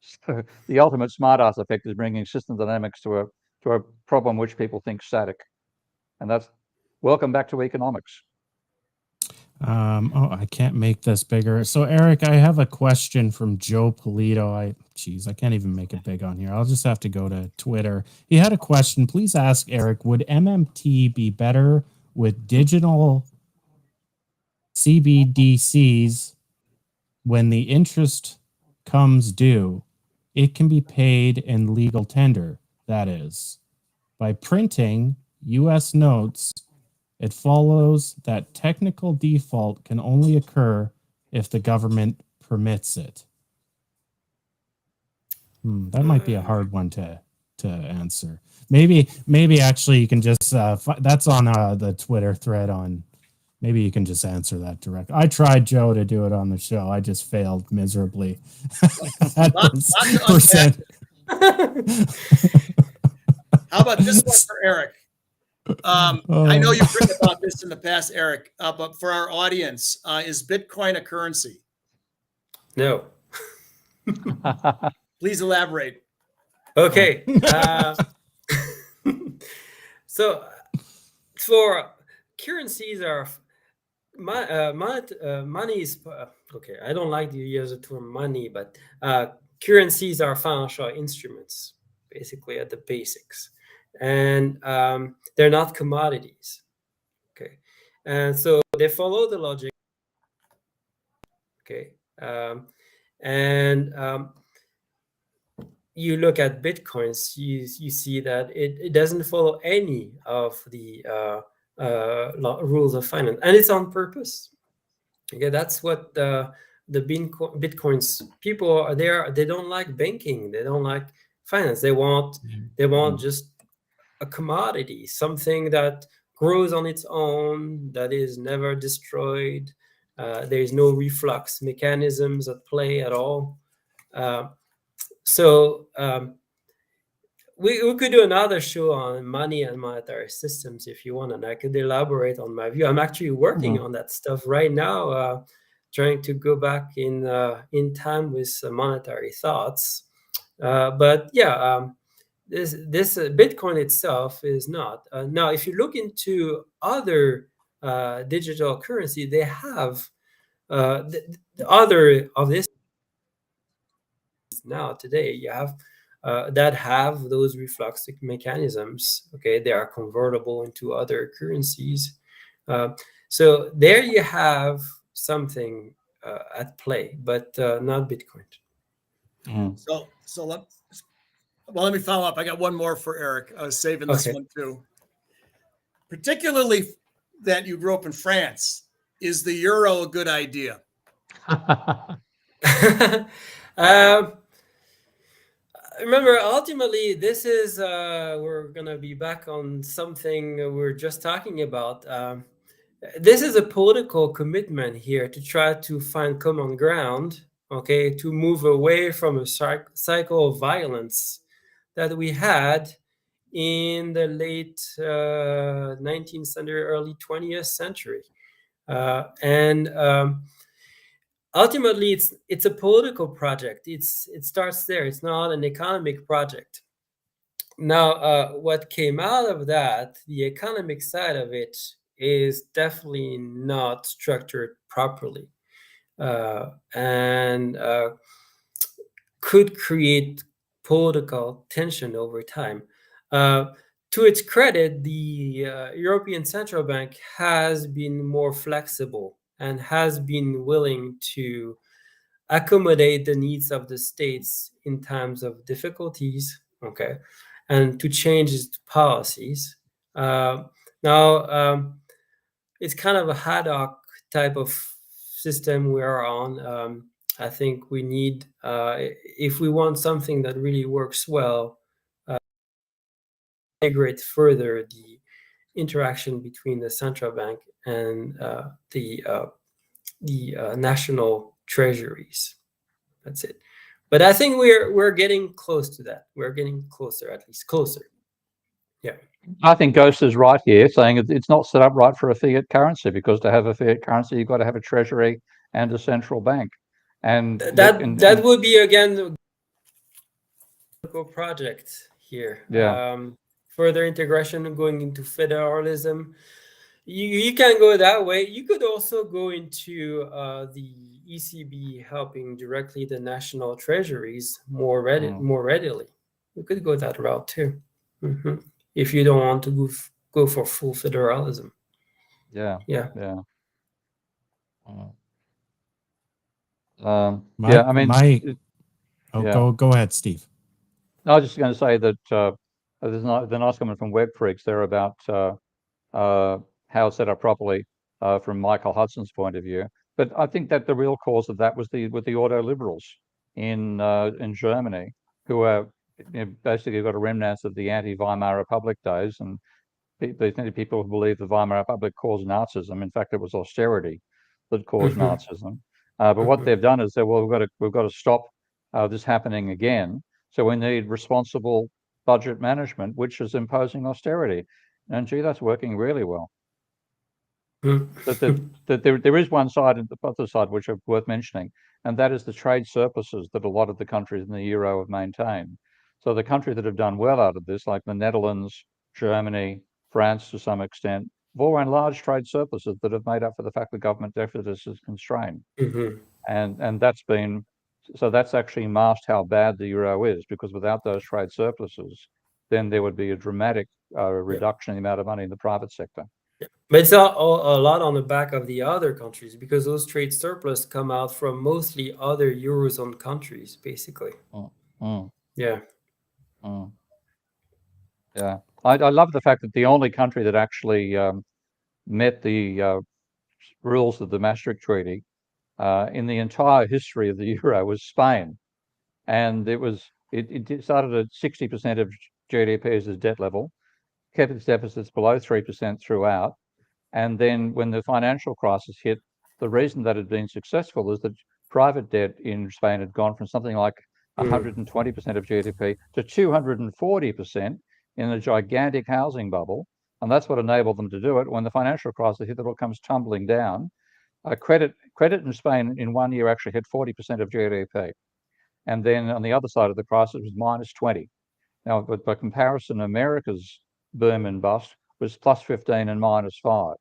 So the ultimate smartass effect is bringing system dynamics to a problem which people think static, and that's welcome back to economics. I can't make this bigger. So Eric, I have a question from Joe Polito. I can't even make it big on here. I'll just have to go to Twitter. He had a question. Please ask Eric, would MMT be better with digital CBDCs when the interest comes due? It can be paid in legal tender, that is. By printing US notes, it follows that technical default can only occur if the government permits it. That might be a hard one to answer. Maybe actually you can just that's on the Twitter thread on. Maybe you can just answer that directly. I tried, Joe, to do it on the show. I just failed miserably. How about this one for Eric? I know you've written about this in the past, Eric, but for our audience, is Bitcoin a currency? No. Please elaborate. Okay. So for currencies are money is okay. I don't like to use the term money, but currencies are financial instruments, basically at the basics. and they're not commodities. Okay, and so they follow the logic. Okay, and you look at Bitcoins, you see that it doesn't follow any of the rules of finance, and it's on purpose. Okay, that's what the Bitcoins people are there. They don't like banking. They don't like finance. They want just a commodity, something that grows on its own, that is never destroyed. There is no reflux mechanisms at play at all. So we could do another show on money and monetary systems if you want, and I could elaborate on my view. I'm actually working on that stuff right now, trying to go back in time with monetary thoughts. But yeah, this Bitcoin itself is not. Now, if you look into other digital currency, they have the other of this now today. You have that have those reflux mechanisms. Okay, they are convertible into other currencies. So there you have something at play, but not Bitcoin. So let me follow up. I got one more for Eric. I was saving this one too. Particularly that you grew up in France, is the euro a good idea? Remember, ultimately, this is we're gonna be back on something we were just talking about. This is a political commitment here to try to find common ground. Okay, to move away from a cycle of violence that we had in the late 19th century, early 20th century, and ultimately, it's a political project. It starts there. It's not an economic project. Now, what came out of that, the economic side of it, is definitely not structured properly, and could create political tension over time. To its credit, the European Central Bank has been more flexible and has been willing to accommodate the needs of the states in times of difficulties, okay, and to change its policies. Now, it's kind of a ad hoc type of system we are on. I think we need, if we want something that really works well, integrate further the interaction between the central bank and the national treasuries. That's it. But I think we're getting close to that. We're getting closer, at least closer. Yeah. I think Ghost is right here, saying it's not set up right for a fiat currency, because to have a fiat currency, you've got to have a treasury and a central bank. And that would be, again, the project here. Yeah. Further integration, going into federalism. You can go that way. You could also go into the ECB helping directly the national treasuries more readily. You could go that route too, if you don't want to go for full federalism. Yeah. I mean, go ahead, Steve. I was just going to say that there's the nice comment from Web Freaks there about how it's set up properly from Michael Hudson's point of view. But I think that the real cause of that was with the auto liberals in Germany, who are basically got a remnants of the anti-Weimar Republic days, and they think people who believe the Weimar Republic caused Nazism. In fact, it was austerity that caused Nazism. But what they've done is said, well, we've got to stop this happening again. So we need responsible budget management, which is imposing austerity. And gee, that's working really well. That there is one side and the other side which are worth mentioning, and that is the trade surpluses that a lot of the countries in the euro have maintained. So the countries that have done well out of this, like the Netherlands, Germany, France to some extent, have all run large trade surpluses that have made up for the fact the government deficit is constrained. And that's actually masked how bad the euro is, because without those trade surpluses, then there would be a dramatic reduction in the amount of money in the private sector. But it's a lot on the back of the other countries, because those trade surplus come out from mostly other Eurozone countries, basically. Yeah. Yeah. I love the fact that the only country that actually met the rules of the Maastricht Treaty in the entire history of the euro was Spain. And it started at 60% of GDP as a debt level, kept its deficits below 3% throughout. And then when the financial crisis hit, the reason that had been successful is that private debt in Spain had gone from something like 120% of GDP to 240% in a gigantic housing bubble. And that's what enabled them to do it. When the financial crisis hit, it all comes tumbling down. Credit in Spain in 1 year actually hit 40% of GDP. And then on the other side of the crisis was minus 20. Now, but by comparison, America's boom and bust was plus 15 and minus 5.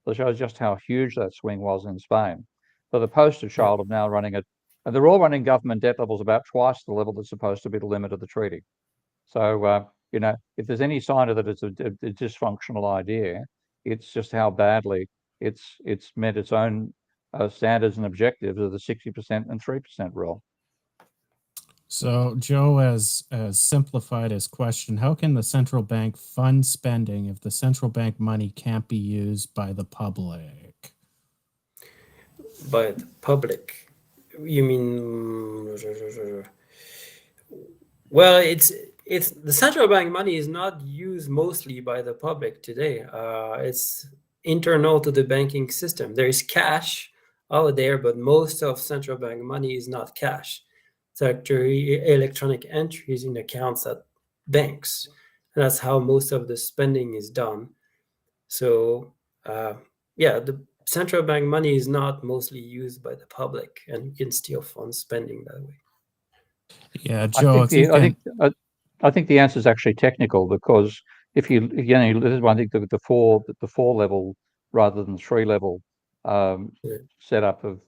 So it shows just how huge that swing was in Spain. So the poster child of now running it, and they're all running government debt levels about twice the level that's supposed to be the limit of the treaty. So, if there's any sign of that it's a dysfunctional idea, it's just how badly it's met its own standards and objectives of the 60% and 3% rule. So Joe has simplified his question. How can the central bank fund spending if the central bank money can't be used by the public? By the public? You mean... Well, it's the central bank money is not used mostly by the public today. It's internal to the banking system. There is cash out there, but most of central bank money is not cash. It's actually electronic entries in accounts at banks. And that's how most of the spending is done. So, the central bank money is not mostly used by the public, and you can still fund spending that way. Yeah, Joe, I think the answer is actually technical, because if this is why I think the four level rather than 3 level setup of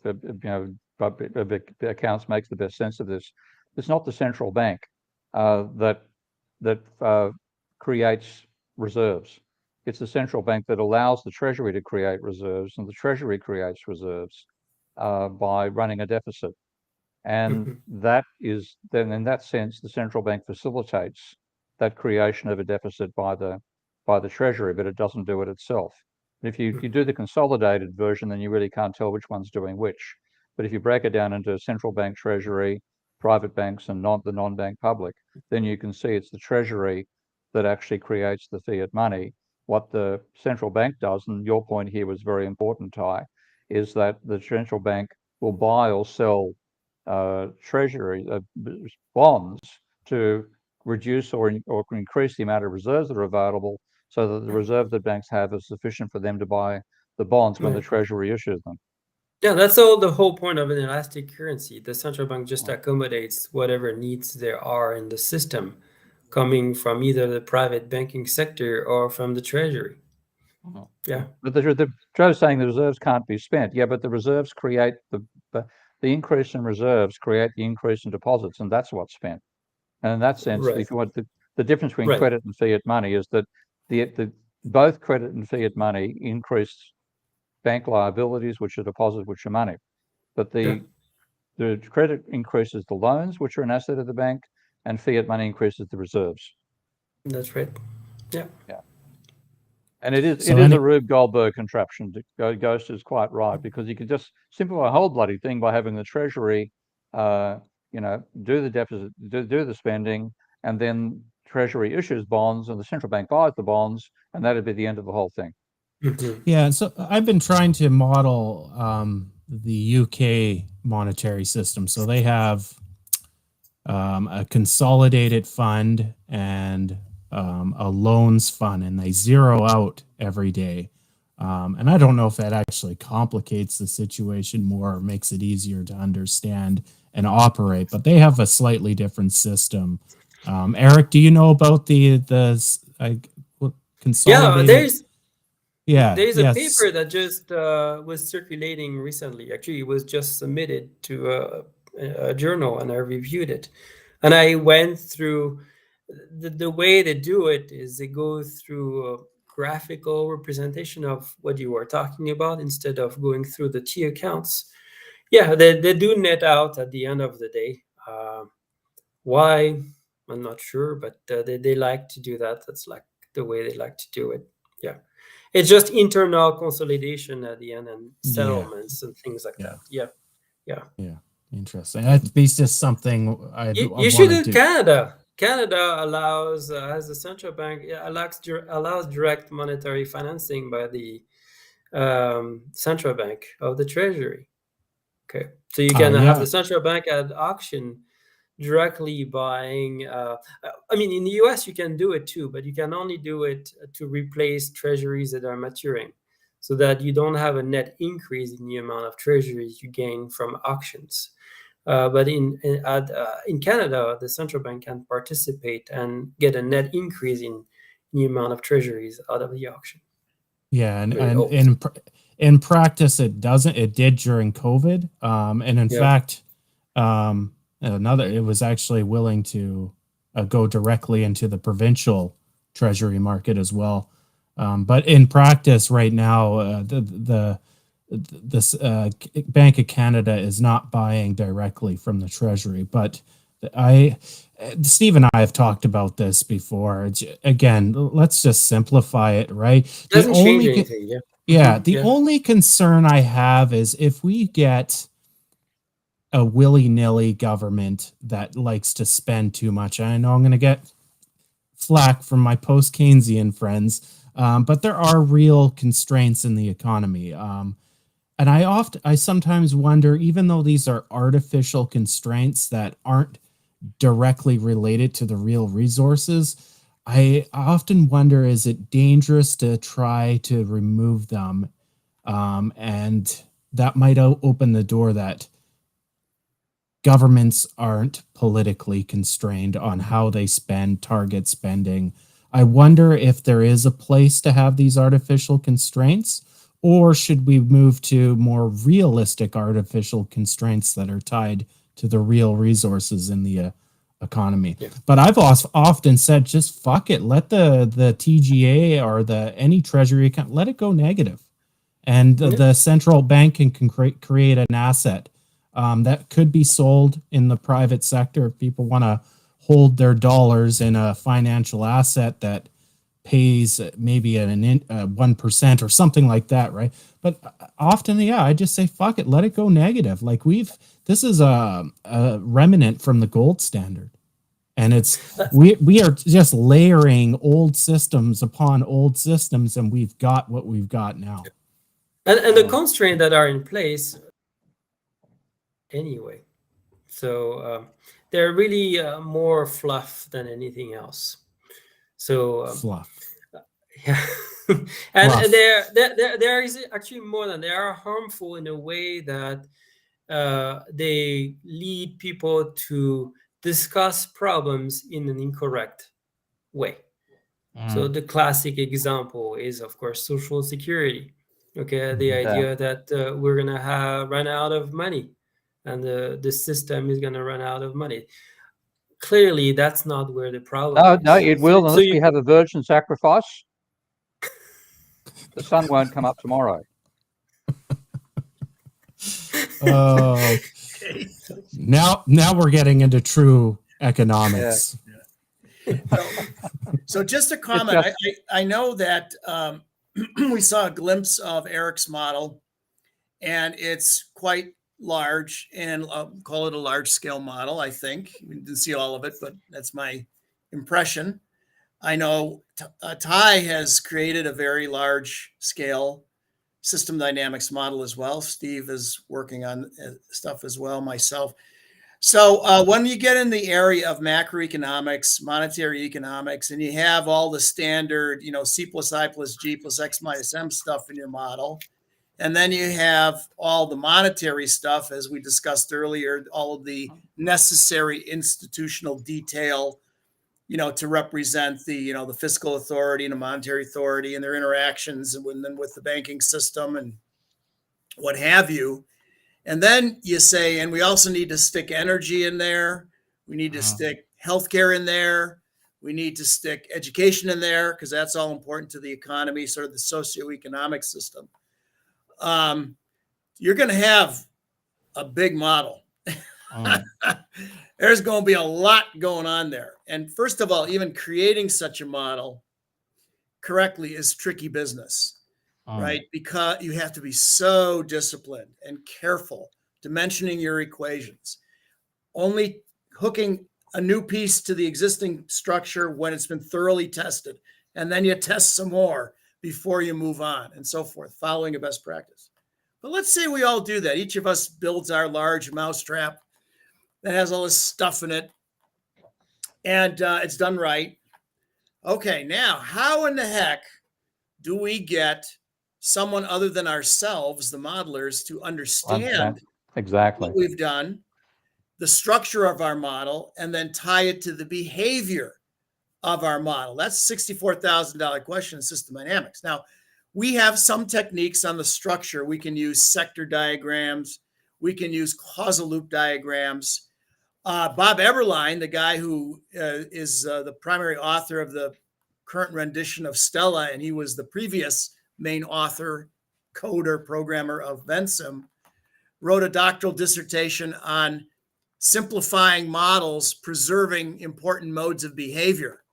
accounts makes the best sense of this. It's not the central bank that creates reserves. It's the central bank that allows the Treasury to create reserves, and the Treasury creates reserves by running a deficit. And that is then, in that sense, the central bank facilitates that creation of a deficit by the Treasury, but it doesn't do it itself. If you do the consolidated version, then you really can't tell which one's doing which. But if you break it down into central bank Treasury, private banks, and the non-bank public, then you can see it's the Treasury that actually creates the fiat money. What the central bank does, and your point here was very important, Ty, is that the central bank will buy or sell Treasury bonds to reduce or increase the amount of reserves that are available, so that the reserve that banks have is sufficient for them to buy the bonds when the Treasury issues them. Yeah, that's all the whole point of an elastic currency. The central bank just accommodates whatever needs there are in the system, coming from either the private banking sector or from the Treasury. Yeah. But Joe's saying the reserves can't be spent. Yeah, but the reserves create the increase in reserves create the increase in deposits, and that's what's spent. And in that sense, if you want the difference between credit and fiat money is that both credit and fiat money increase bank liabilities, which are deposits, which are money. But the credit increases the loans, which are an asset of the bank, and fiat money increases the reserves. That's right. Yeah. And it is a Rube Goldberg contraption. Ghost is quite right, because you could just simplify a whole bloody thing by having the Treasury, do the deficit, do the spending, and then Treasury issues bonds, and the central bank buys the bonds, and that'd be the end of the whole thing. Yeah, so I've been trying to model the UK monetary system. So they have a consolidated fund and a loans fund, and they zero out every day. And I don't know if that actually complicates the situation more or makes it easier to understand and operate, but they have a slightly different system. Eric, do you know about the consolidated? There's a paper that just was circulating recently. Actually, it was just submitted to a journal, and I reviewed it. And I went through the way they do it is they go through a graphical representation of what you are talking about instead of going through the T accounts. Yeah, they do net out at the end of the day. Why? I'm not sure, but they like to do that. That's like the way they like to do it. Yeah. It's just internal consolidation at the end and settlements and things like that. Yeah. Interesting. That'd be just something You should do Canada. Canada allows, as the central bank, allows direct monetary financing by the central bank of the treasury. Okay, so you can have the central bank at auction directly buying. I mean, in the US, you can do it too, but you can only do it to replace treasuries that are maturing, so that you don't have a net increase in the amount of treasuries you gain from auctions. But in Canada, the central bank can participate and get a net increase in the amount of treasuries out of the auction. Yeah, and in practice, it doesn't. It did during COVID, and in fact, it was actually willing to go directly into the provincial treasury market as well. But in practice, right now, the Bank of Canada is not buying directly from the treasury. But Steve and I have talked about this before. Again, let's just simplify it, right? Doesn't change anything. The only concern I have is if we get a willy-nilly government that likes to spend too much. I know I'm going to get flack from my post-Keynesian friends, but there are real constraints in the economy. And I sometimes wonder, even though these are artificial constraints that aren't directly related to the real resources, I often wonder, is it dangerous to try to remove them? And that might open the door that governments aren't politically constrained on how they spend, target spending. I wonder if there is a place to have these artificial constraints, or should we move to more realistic artificial constraints that are tied to the real resources in the economy? Yeah. But I've often said, just fuck it. Let the TGA or any treasury account, let it go negative. And the central bank can create an asset that could be sold in the private sector if people want to hold their dollars in a financial asset that pays maybe 1% or something like that, right? But often, I just say, fuck it, let it go negative. Like this is a remnant from the gold standard. And we are just layering old systems upon old systems, and we've got what we've got now. And the constraints that are in place anyway. So they're really more fluff than anything else. So fluff. Yeah. And there is actually more than they are harmful in a way that they lead people to discuss problems in an incorrect way. So the classic example is, of course, Social Security. Okay, the idea that we're gonna run out of money, and the system is gonna run out of money. Clearly, that's not where the problem is. No, it will, unless we have a virgin sacrifice. The sun won't come up tomorrow. Oh, now we're getting into true economics. Yeah. So just a comment. I know that we saw a glimpse of Eric's model, and it's quite large, and call it a large scale model. I think we didn't see all of it, but that's my impression. I know Ty has created a very large scale system dynamics model as well. Steve is working on stuff as well, myself. So when you get in the area of macroeconomics, monetary economics, and you have all the standard, C plus I plus G plus X minus M stuff in your model, and then you have all the monetary stuff, as we discussed earlier, all of the necessary institutional detail, to represent the fiscal authority and the monetary authority and their interactions with the banking system and what have you. And then you say, and we also need to stick energy in there. We need to stick healthcare in there. We need to stick education in there because that's all important to the economy, sort of the socioeconomic system. You're going to have a big model. There's going to be a lot going on there. And first of all, even creating such a model correctly is tricky business, right? Because you have to be so disciplined and careful dimensioning your equations, only hooking a new piece to the existing structure when it's been thoroughly tested. And then you test some more before you move on and so forth, following a best practice. But let's say we all do that. Each of us builds our large mousetrap that has all this stuff in it, and it's done right. Okay, now how in the heck do we get someone other than ourselves, the modelers, to understand exactly what we've done, the structure of our model, and then tie it to the behavior of our model? That's a $64,000 question in system dynamics. Now, we have some techniques on the structure. We can use sector diagrams. We can use causal loop diagrams. Bob Eberlein, the guy who is the primary author of the current rendition of Stella, and he was the previous main author, coder, programmer of Vensim, wrote a doctoral dissertation on simplifying models, preserving important modes of behavior.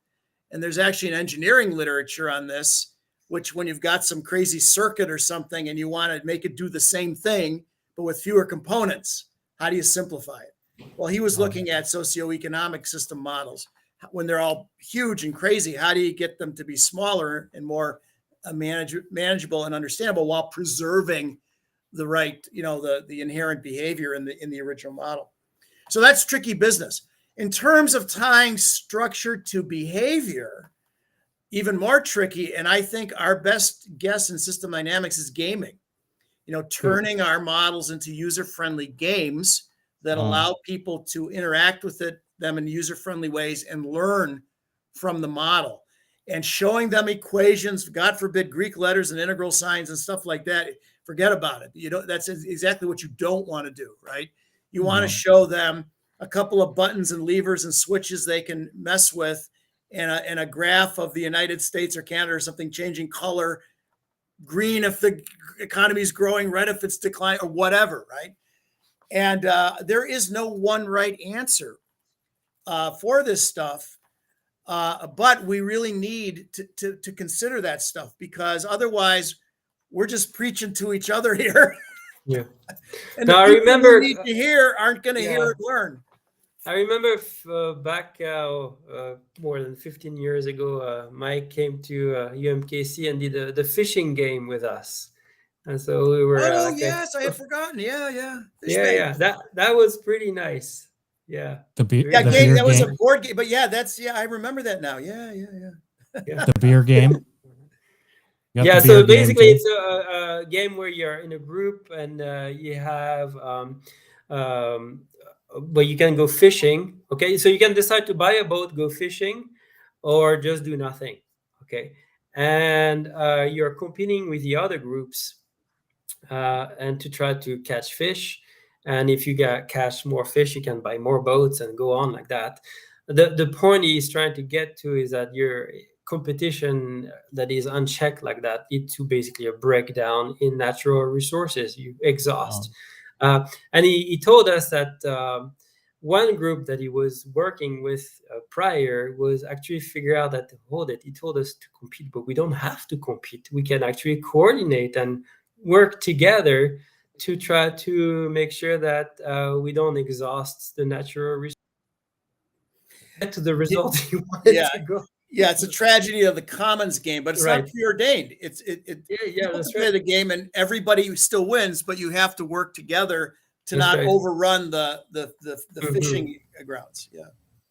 And there's actually an engineering literature on this, which when you've got some crazy circuit or something and you want to make it do the same thing, but with fewer components, how do you simplify it? Well, he was looking at socioeconomic system models. When they're all huge and crazy, how do you get them to be smaller and more manageable and understandable while preserving the right, the inherent behavior in the original model? So that's tricky business. In terms of tying structure to behavior, even more tricky, and I think our best guess in system dynamics is gaming. Turning our models into user-friendly games that allow people to interact with them in user-friendly ways and learn from the model, and showing them equations, God forbid, Greek letters and integral signs and stuff like that. Forget about it. That's exactly what you don't want to do, right? You want to show them a couple of buttons and levers and switches they can mess with, and a graph of the United States or Canada or something changing color, green if the economy is growing, red if it's declining, or whatever, right? And there is no one right answer for this stuff, but we really need to consider that stuff, because otherwise we're just preaching to each other here. Yeah. And now, the I people remember who need to hear aren't going to hear or learn. I remember back more than 15 years ago, Mike came to UMKC and did the fishing game with us. And so we were. Yes, I had forgotten. Yeah. Yeah. That was pretty nice. Yeah. That was a board game. But I remember that now. Yeah. The beer game. Yeah, so basically it's a game where you're in a group and you have but you can go fishing. Okay, so you can decide to buy a boat, go fishing, or just do nothing. Okay, and you're competing with the other groups and to try to catch fish. And if you catch more fish, you can buy more boats and go on like that. The point he's trying to get to is that your competition that is unchecked like that leads to basically a breakdown in natural resources. You exhaust. And he told us that one group that he was working with prior was actually figure out that, he told us to compete, but we don't have to compete. We can actually coordinate and work together to try to make sure that we don't exhaust the natural resources. Get to the result you wanted to go. Yeah, it's a tragedy of the commons game, but it's not preordained. That's play the game and everybody still wins, but you have to work together to not overrun the fishing grounds. Yeah.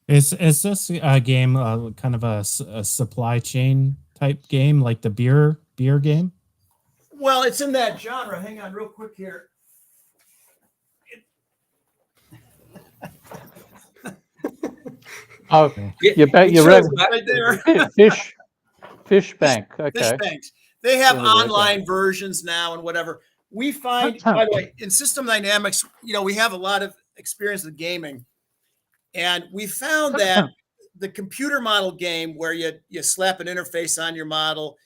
Is this a game kind of a supply chain type game, like the beer game? Well, it's in that genre. Hang on real quick here. You read right there. Fish Bank. Okay. Fish banks. They have online versions now and whatever. We find, by the way, in system dynamics, we have a lot of experience with gaming, and we found that the computer model game where you slap an interface on your model.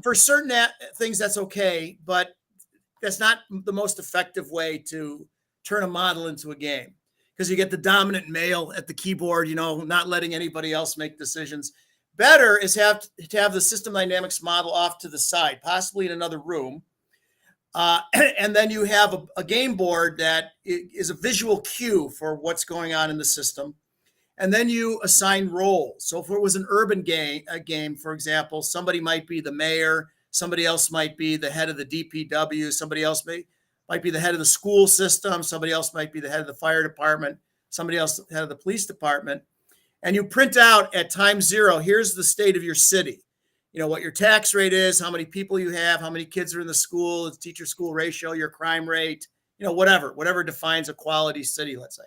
For certain things, that's okay, but that's not the most effective way to turn a model into a game, because you get the dominant male at the keyboard, not letting anybody else make decisions. Better is to have the system dynamics model off to the side, possibly in another room. And then you have a game board that is a visual cue for what's going on in the system. And then you assign roles. So if it was an urban game, for example, somebody might be the mayor, somebody else might be the head of the DPW, somebody else might be the head of the school system, somebody else might be the head of the fire department, somebody else the head of the police department. And you print out at time 0, here's the state of your city. What your tax rate is, how many people you have, how many kids are in the school, the teacher-school ratio, your crime rate, whatever defines a quality city, let's say.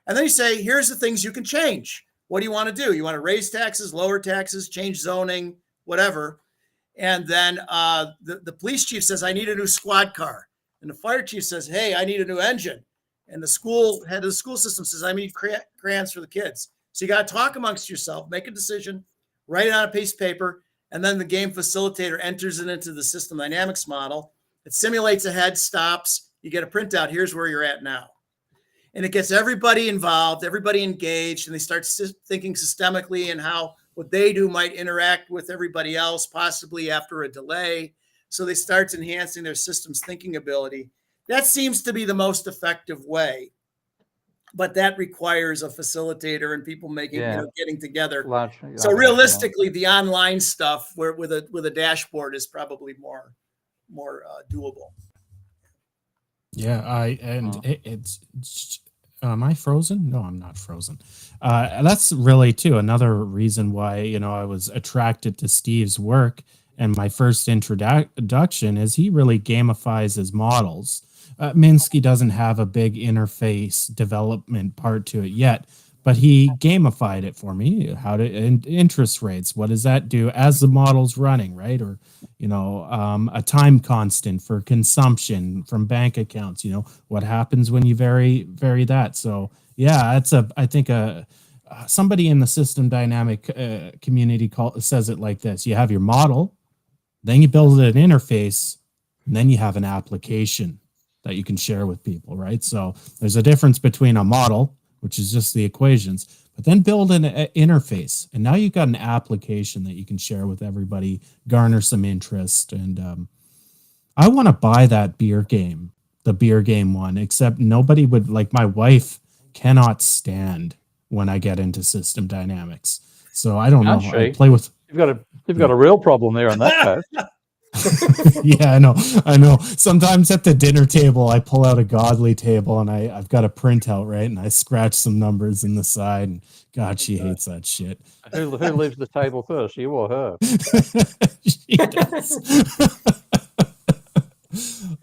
And then you say, here's the things you can change. What do you want to do? You want to raise taxes, lower taxes, change zoning, whatever. And then the police chief says, I need a new squad car. And the fire chief says, hey, I need a new engine. And the head of the school system says, I need crayons for the kids. So you got to talk amongst yourself, make a decision, write it on a piece of paper, and then the game facilitator enters it into the system dynamics model. It simulates ahead, stops. You get a printout. Here's where you're at now. And it gets everybody involved, everybody engaged, and they start thinking systemically and how what they do might interact with everybody else, possibly after a delay. So they start enhancing their system's thinking ability. That seems to be the most effective way, but that requires a facilitator and people getting together. So realistically, the online stuff with a dashboard is probably more doable. Yeah, it's am I frozen? No, I'm not frozen. That's really too another reason why I was attracted to Steve's work, and my first introduction is he really gamifies his models. Minsky doesn't have a big interface development part to it yet, but he gamified it for me. Interest rates, what does that do as the model's running, right? Or a time constant for consumption from bank accounts. What happens when you vary that. So yeah, I think somebody in the system dynamic community says it like this: you have your model, then you build an interface, and then you have an application that you can share with people, right? So there's a difference between a model, which is just the equations, but then build an interface. And now you've got an application that you can share with everybody, garner some interest. And I want to buy that beer game, the beer game one, except nobody would, like my wife cannot stand when I get into system dynamics. So I don't know. I play with... You've got a real problem there in that case. Yeah, I know. Sometimes at the dinner table, I pull out a godly table and I've got a printout, right? And I scratch some numbers in the side. And God, she hates that shit. Who leaves the table first, you or her? She does.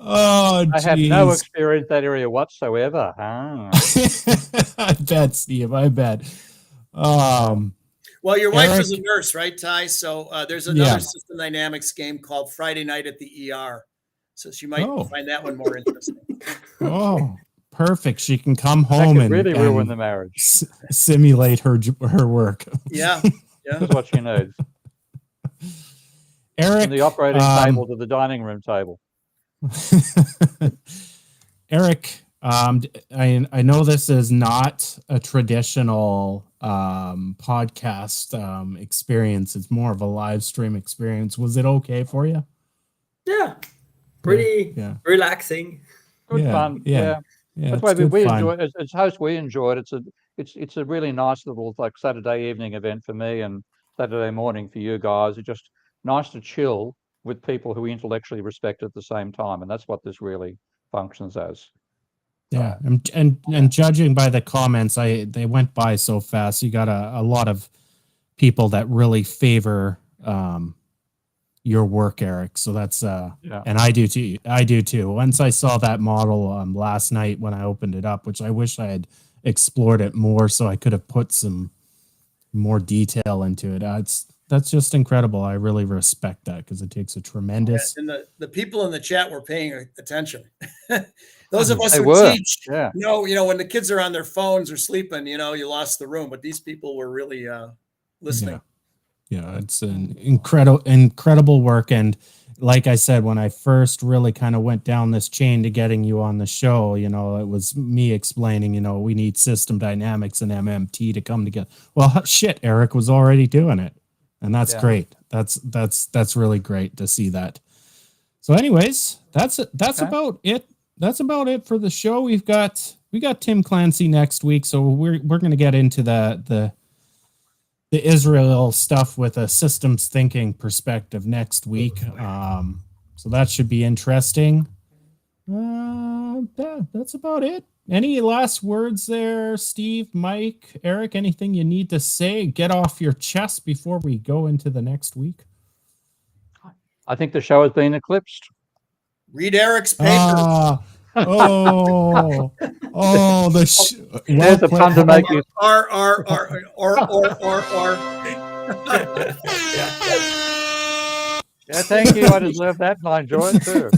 Oh, I have no experience in that area whatsoever. I bet, Steve. I bet. Well, your wife is a nurse, right, Ty? So there's another system dynamics game called Friday Night at the ER. So she might find that one more interesting. Oh, perfect. She can come home and really ruin the marriage. Simulate her work. Yeah. That's what she needs. Eric, from the operating table to the dining room table. Eric, I know this is not a traditional podcast experience. It's more of a live stream experience. Was it okay for you? Yeah, pretty relaxing. Good fun. Yeah. That's why we enjoy it. As hosts, we enjoy it. It's a really nice little Saturday evening event for me and Saturday morning for you guys. It's just nice to chill with people who we intellectually respect at the same time, and that's what this really functions as. Yeah, and judging by the comments, they went by so fast. You got a lot of people that really favor your work, Eric. So that's and I do too. Once I saw that model last night when I opened it up, which I wish I had explored it more, so I could have put some more detail into it. That's that's just incredible. I really respect that because it takes a tremendous. And the people in the chat were paying attention. Those of us They who were, teach, yeah. when the kids are on their phones or sleeping, you lost the room. But these people were really listening. Yeah, it's an incredible work. And like I said, when I first really kind of went down this chain to getting you on the show, it was me explaining, we need system dynamics and MMT to come together. Well, shit, Eric was already doing it. And that's great. That's really great to see that. So anyways, that's about it. That's about it for the show. We got Tim Clancy next week. So we're going to get into the Israel stuff with a systems thinking perspective next week. So that should be interesting. That's about it. Any last words there, Steve, Mike, Eric? Anything you need to say? Get off your chest before we go into the next week. I think the show has been eclipsed. Read Eric's paper. There's a pun to make you. R. Yeah, thank you. I deserve that, and I enjoy it too.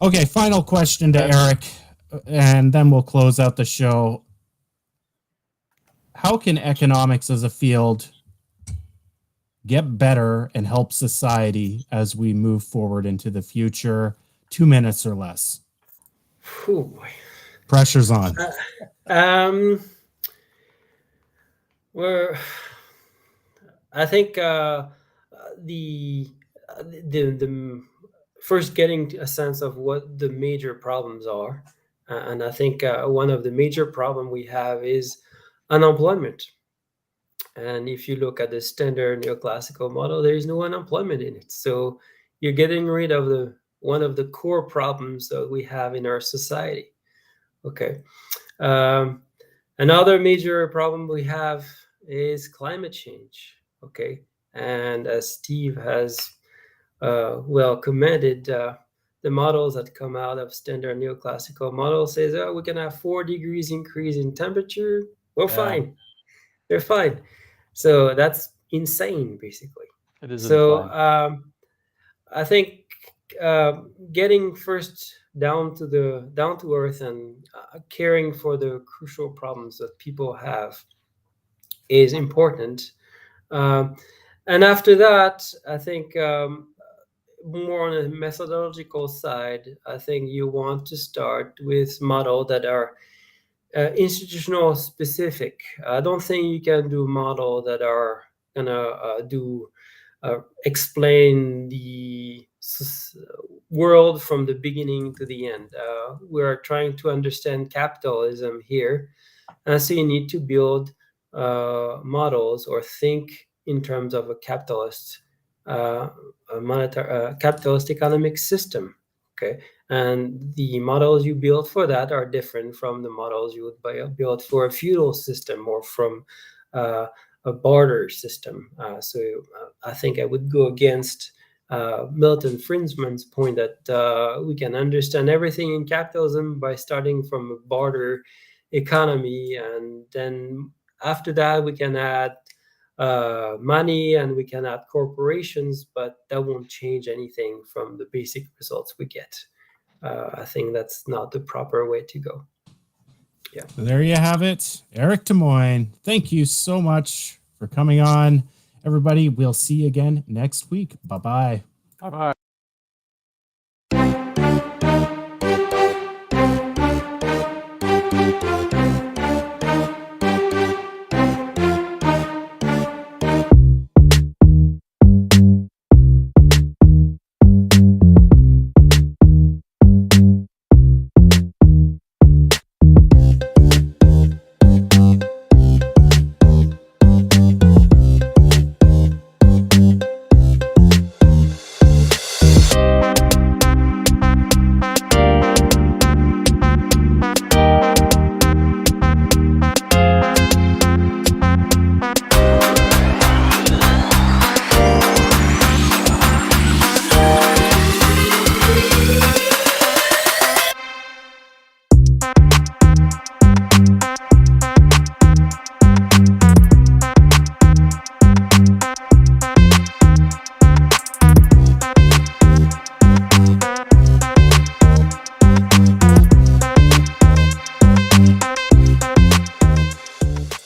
Okay, final question to Eric, and then we'll close out the show. How can economics as a field get better and help society as we move forward into the future? 2 minutes or less. Oh boy. Pressure's on. Well, I think the first getting a sense of what the major problems are, and I think one of the major problem we have is unemployment. And if you look at the standard neoclassical model, there is no unemployment in it. So you're getting rid of one of the core problems that we have in our society. Okay. Another major problem we have is climate change. Okay. And as Steve has commented, the models that come out of standard neoclassical model says, we can have 4 degrees increase in temperature. We're fine. They're fine. So that's insane, basically. It is so insane. I think getting first down to earth and caring for the crucial problems that people have is important. And after that, I think more on a methodological side, I think you want to start with models that are institutional specific. I don't think you can do models that are gonna explain the world from the beginning to the end. We're trying to understand capitalism here, and so you need to build models or think in terms of a capitalist capitalist economic system. Okay. And the models you build for that are different from the models you would build for a feudal system or from a barter system. So I think I would go against Milton Friedman's point that we can understand everything in capitalism by starting from a barter economy, and then after that we can add money and we can add corporations, but that won't change anything from the basic results we get. I think that's not the proper way to go. Yeah. So there you have it. Eric Tymoigne, thank you so much for coming on. Everybody, we'll see you again next week. Bye-bye. Bye-bye.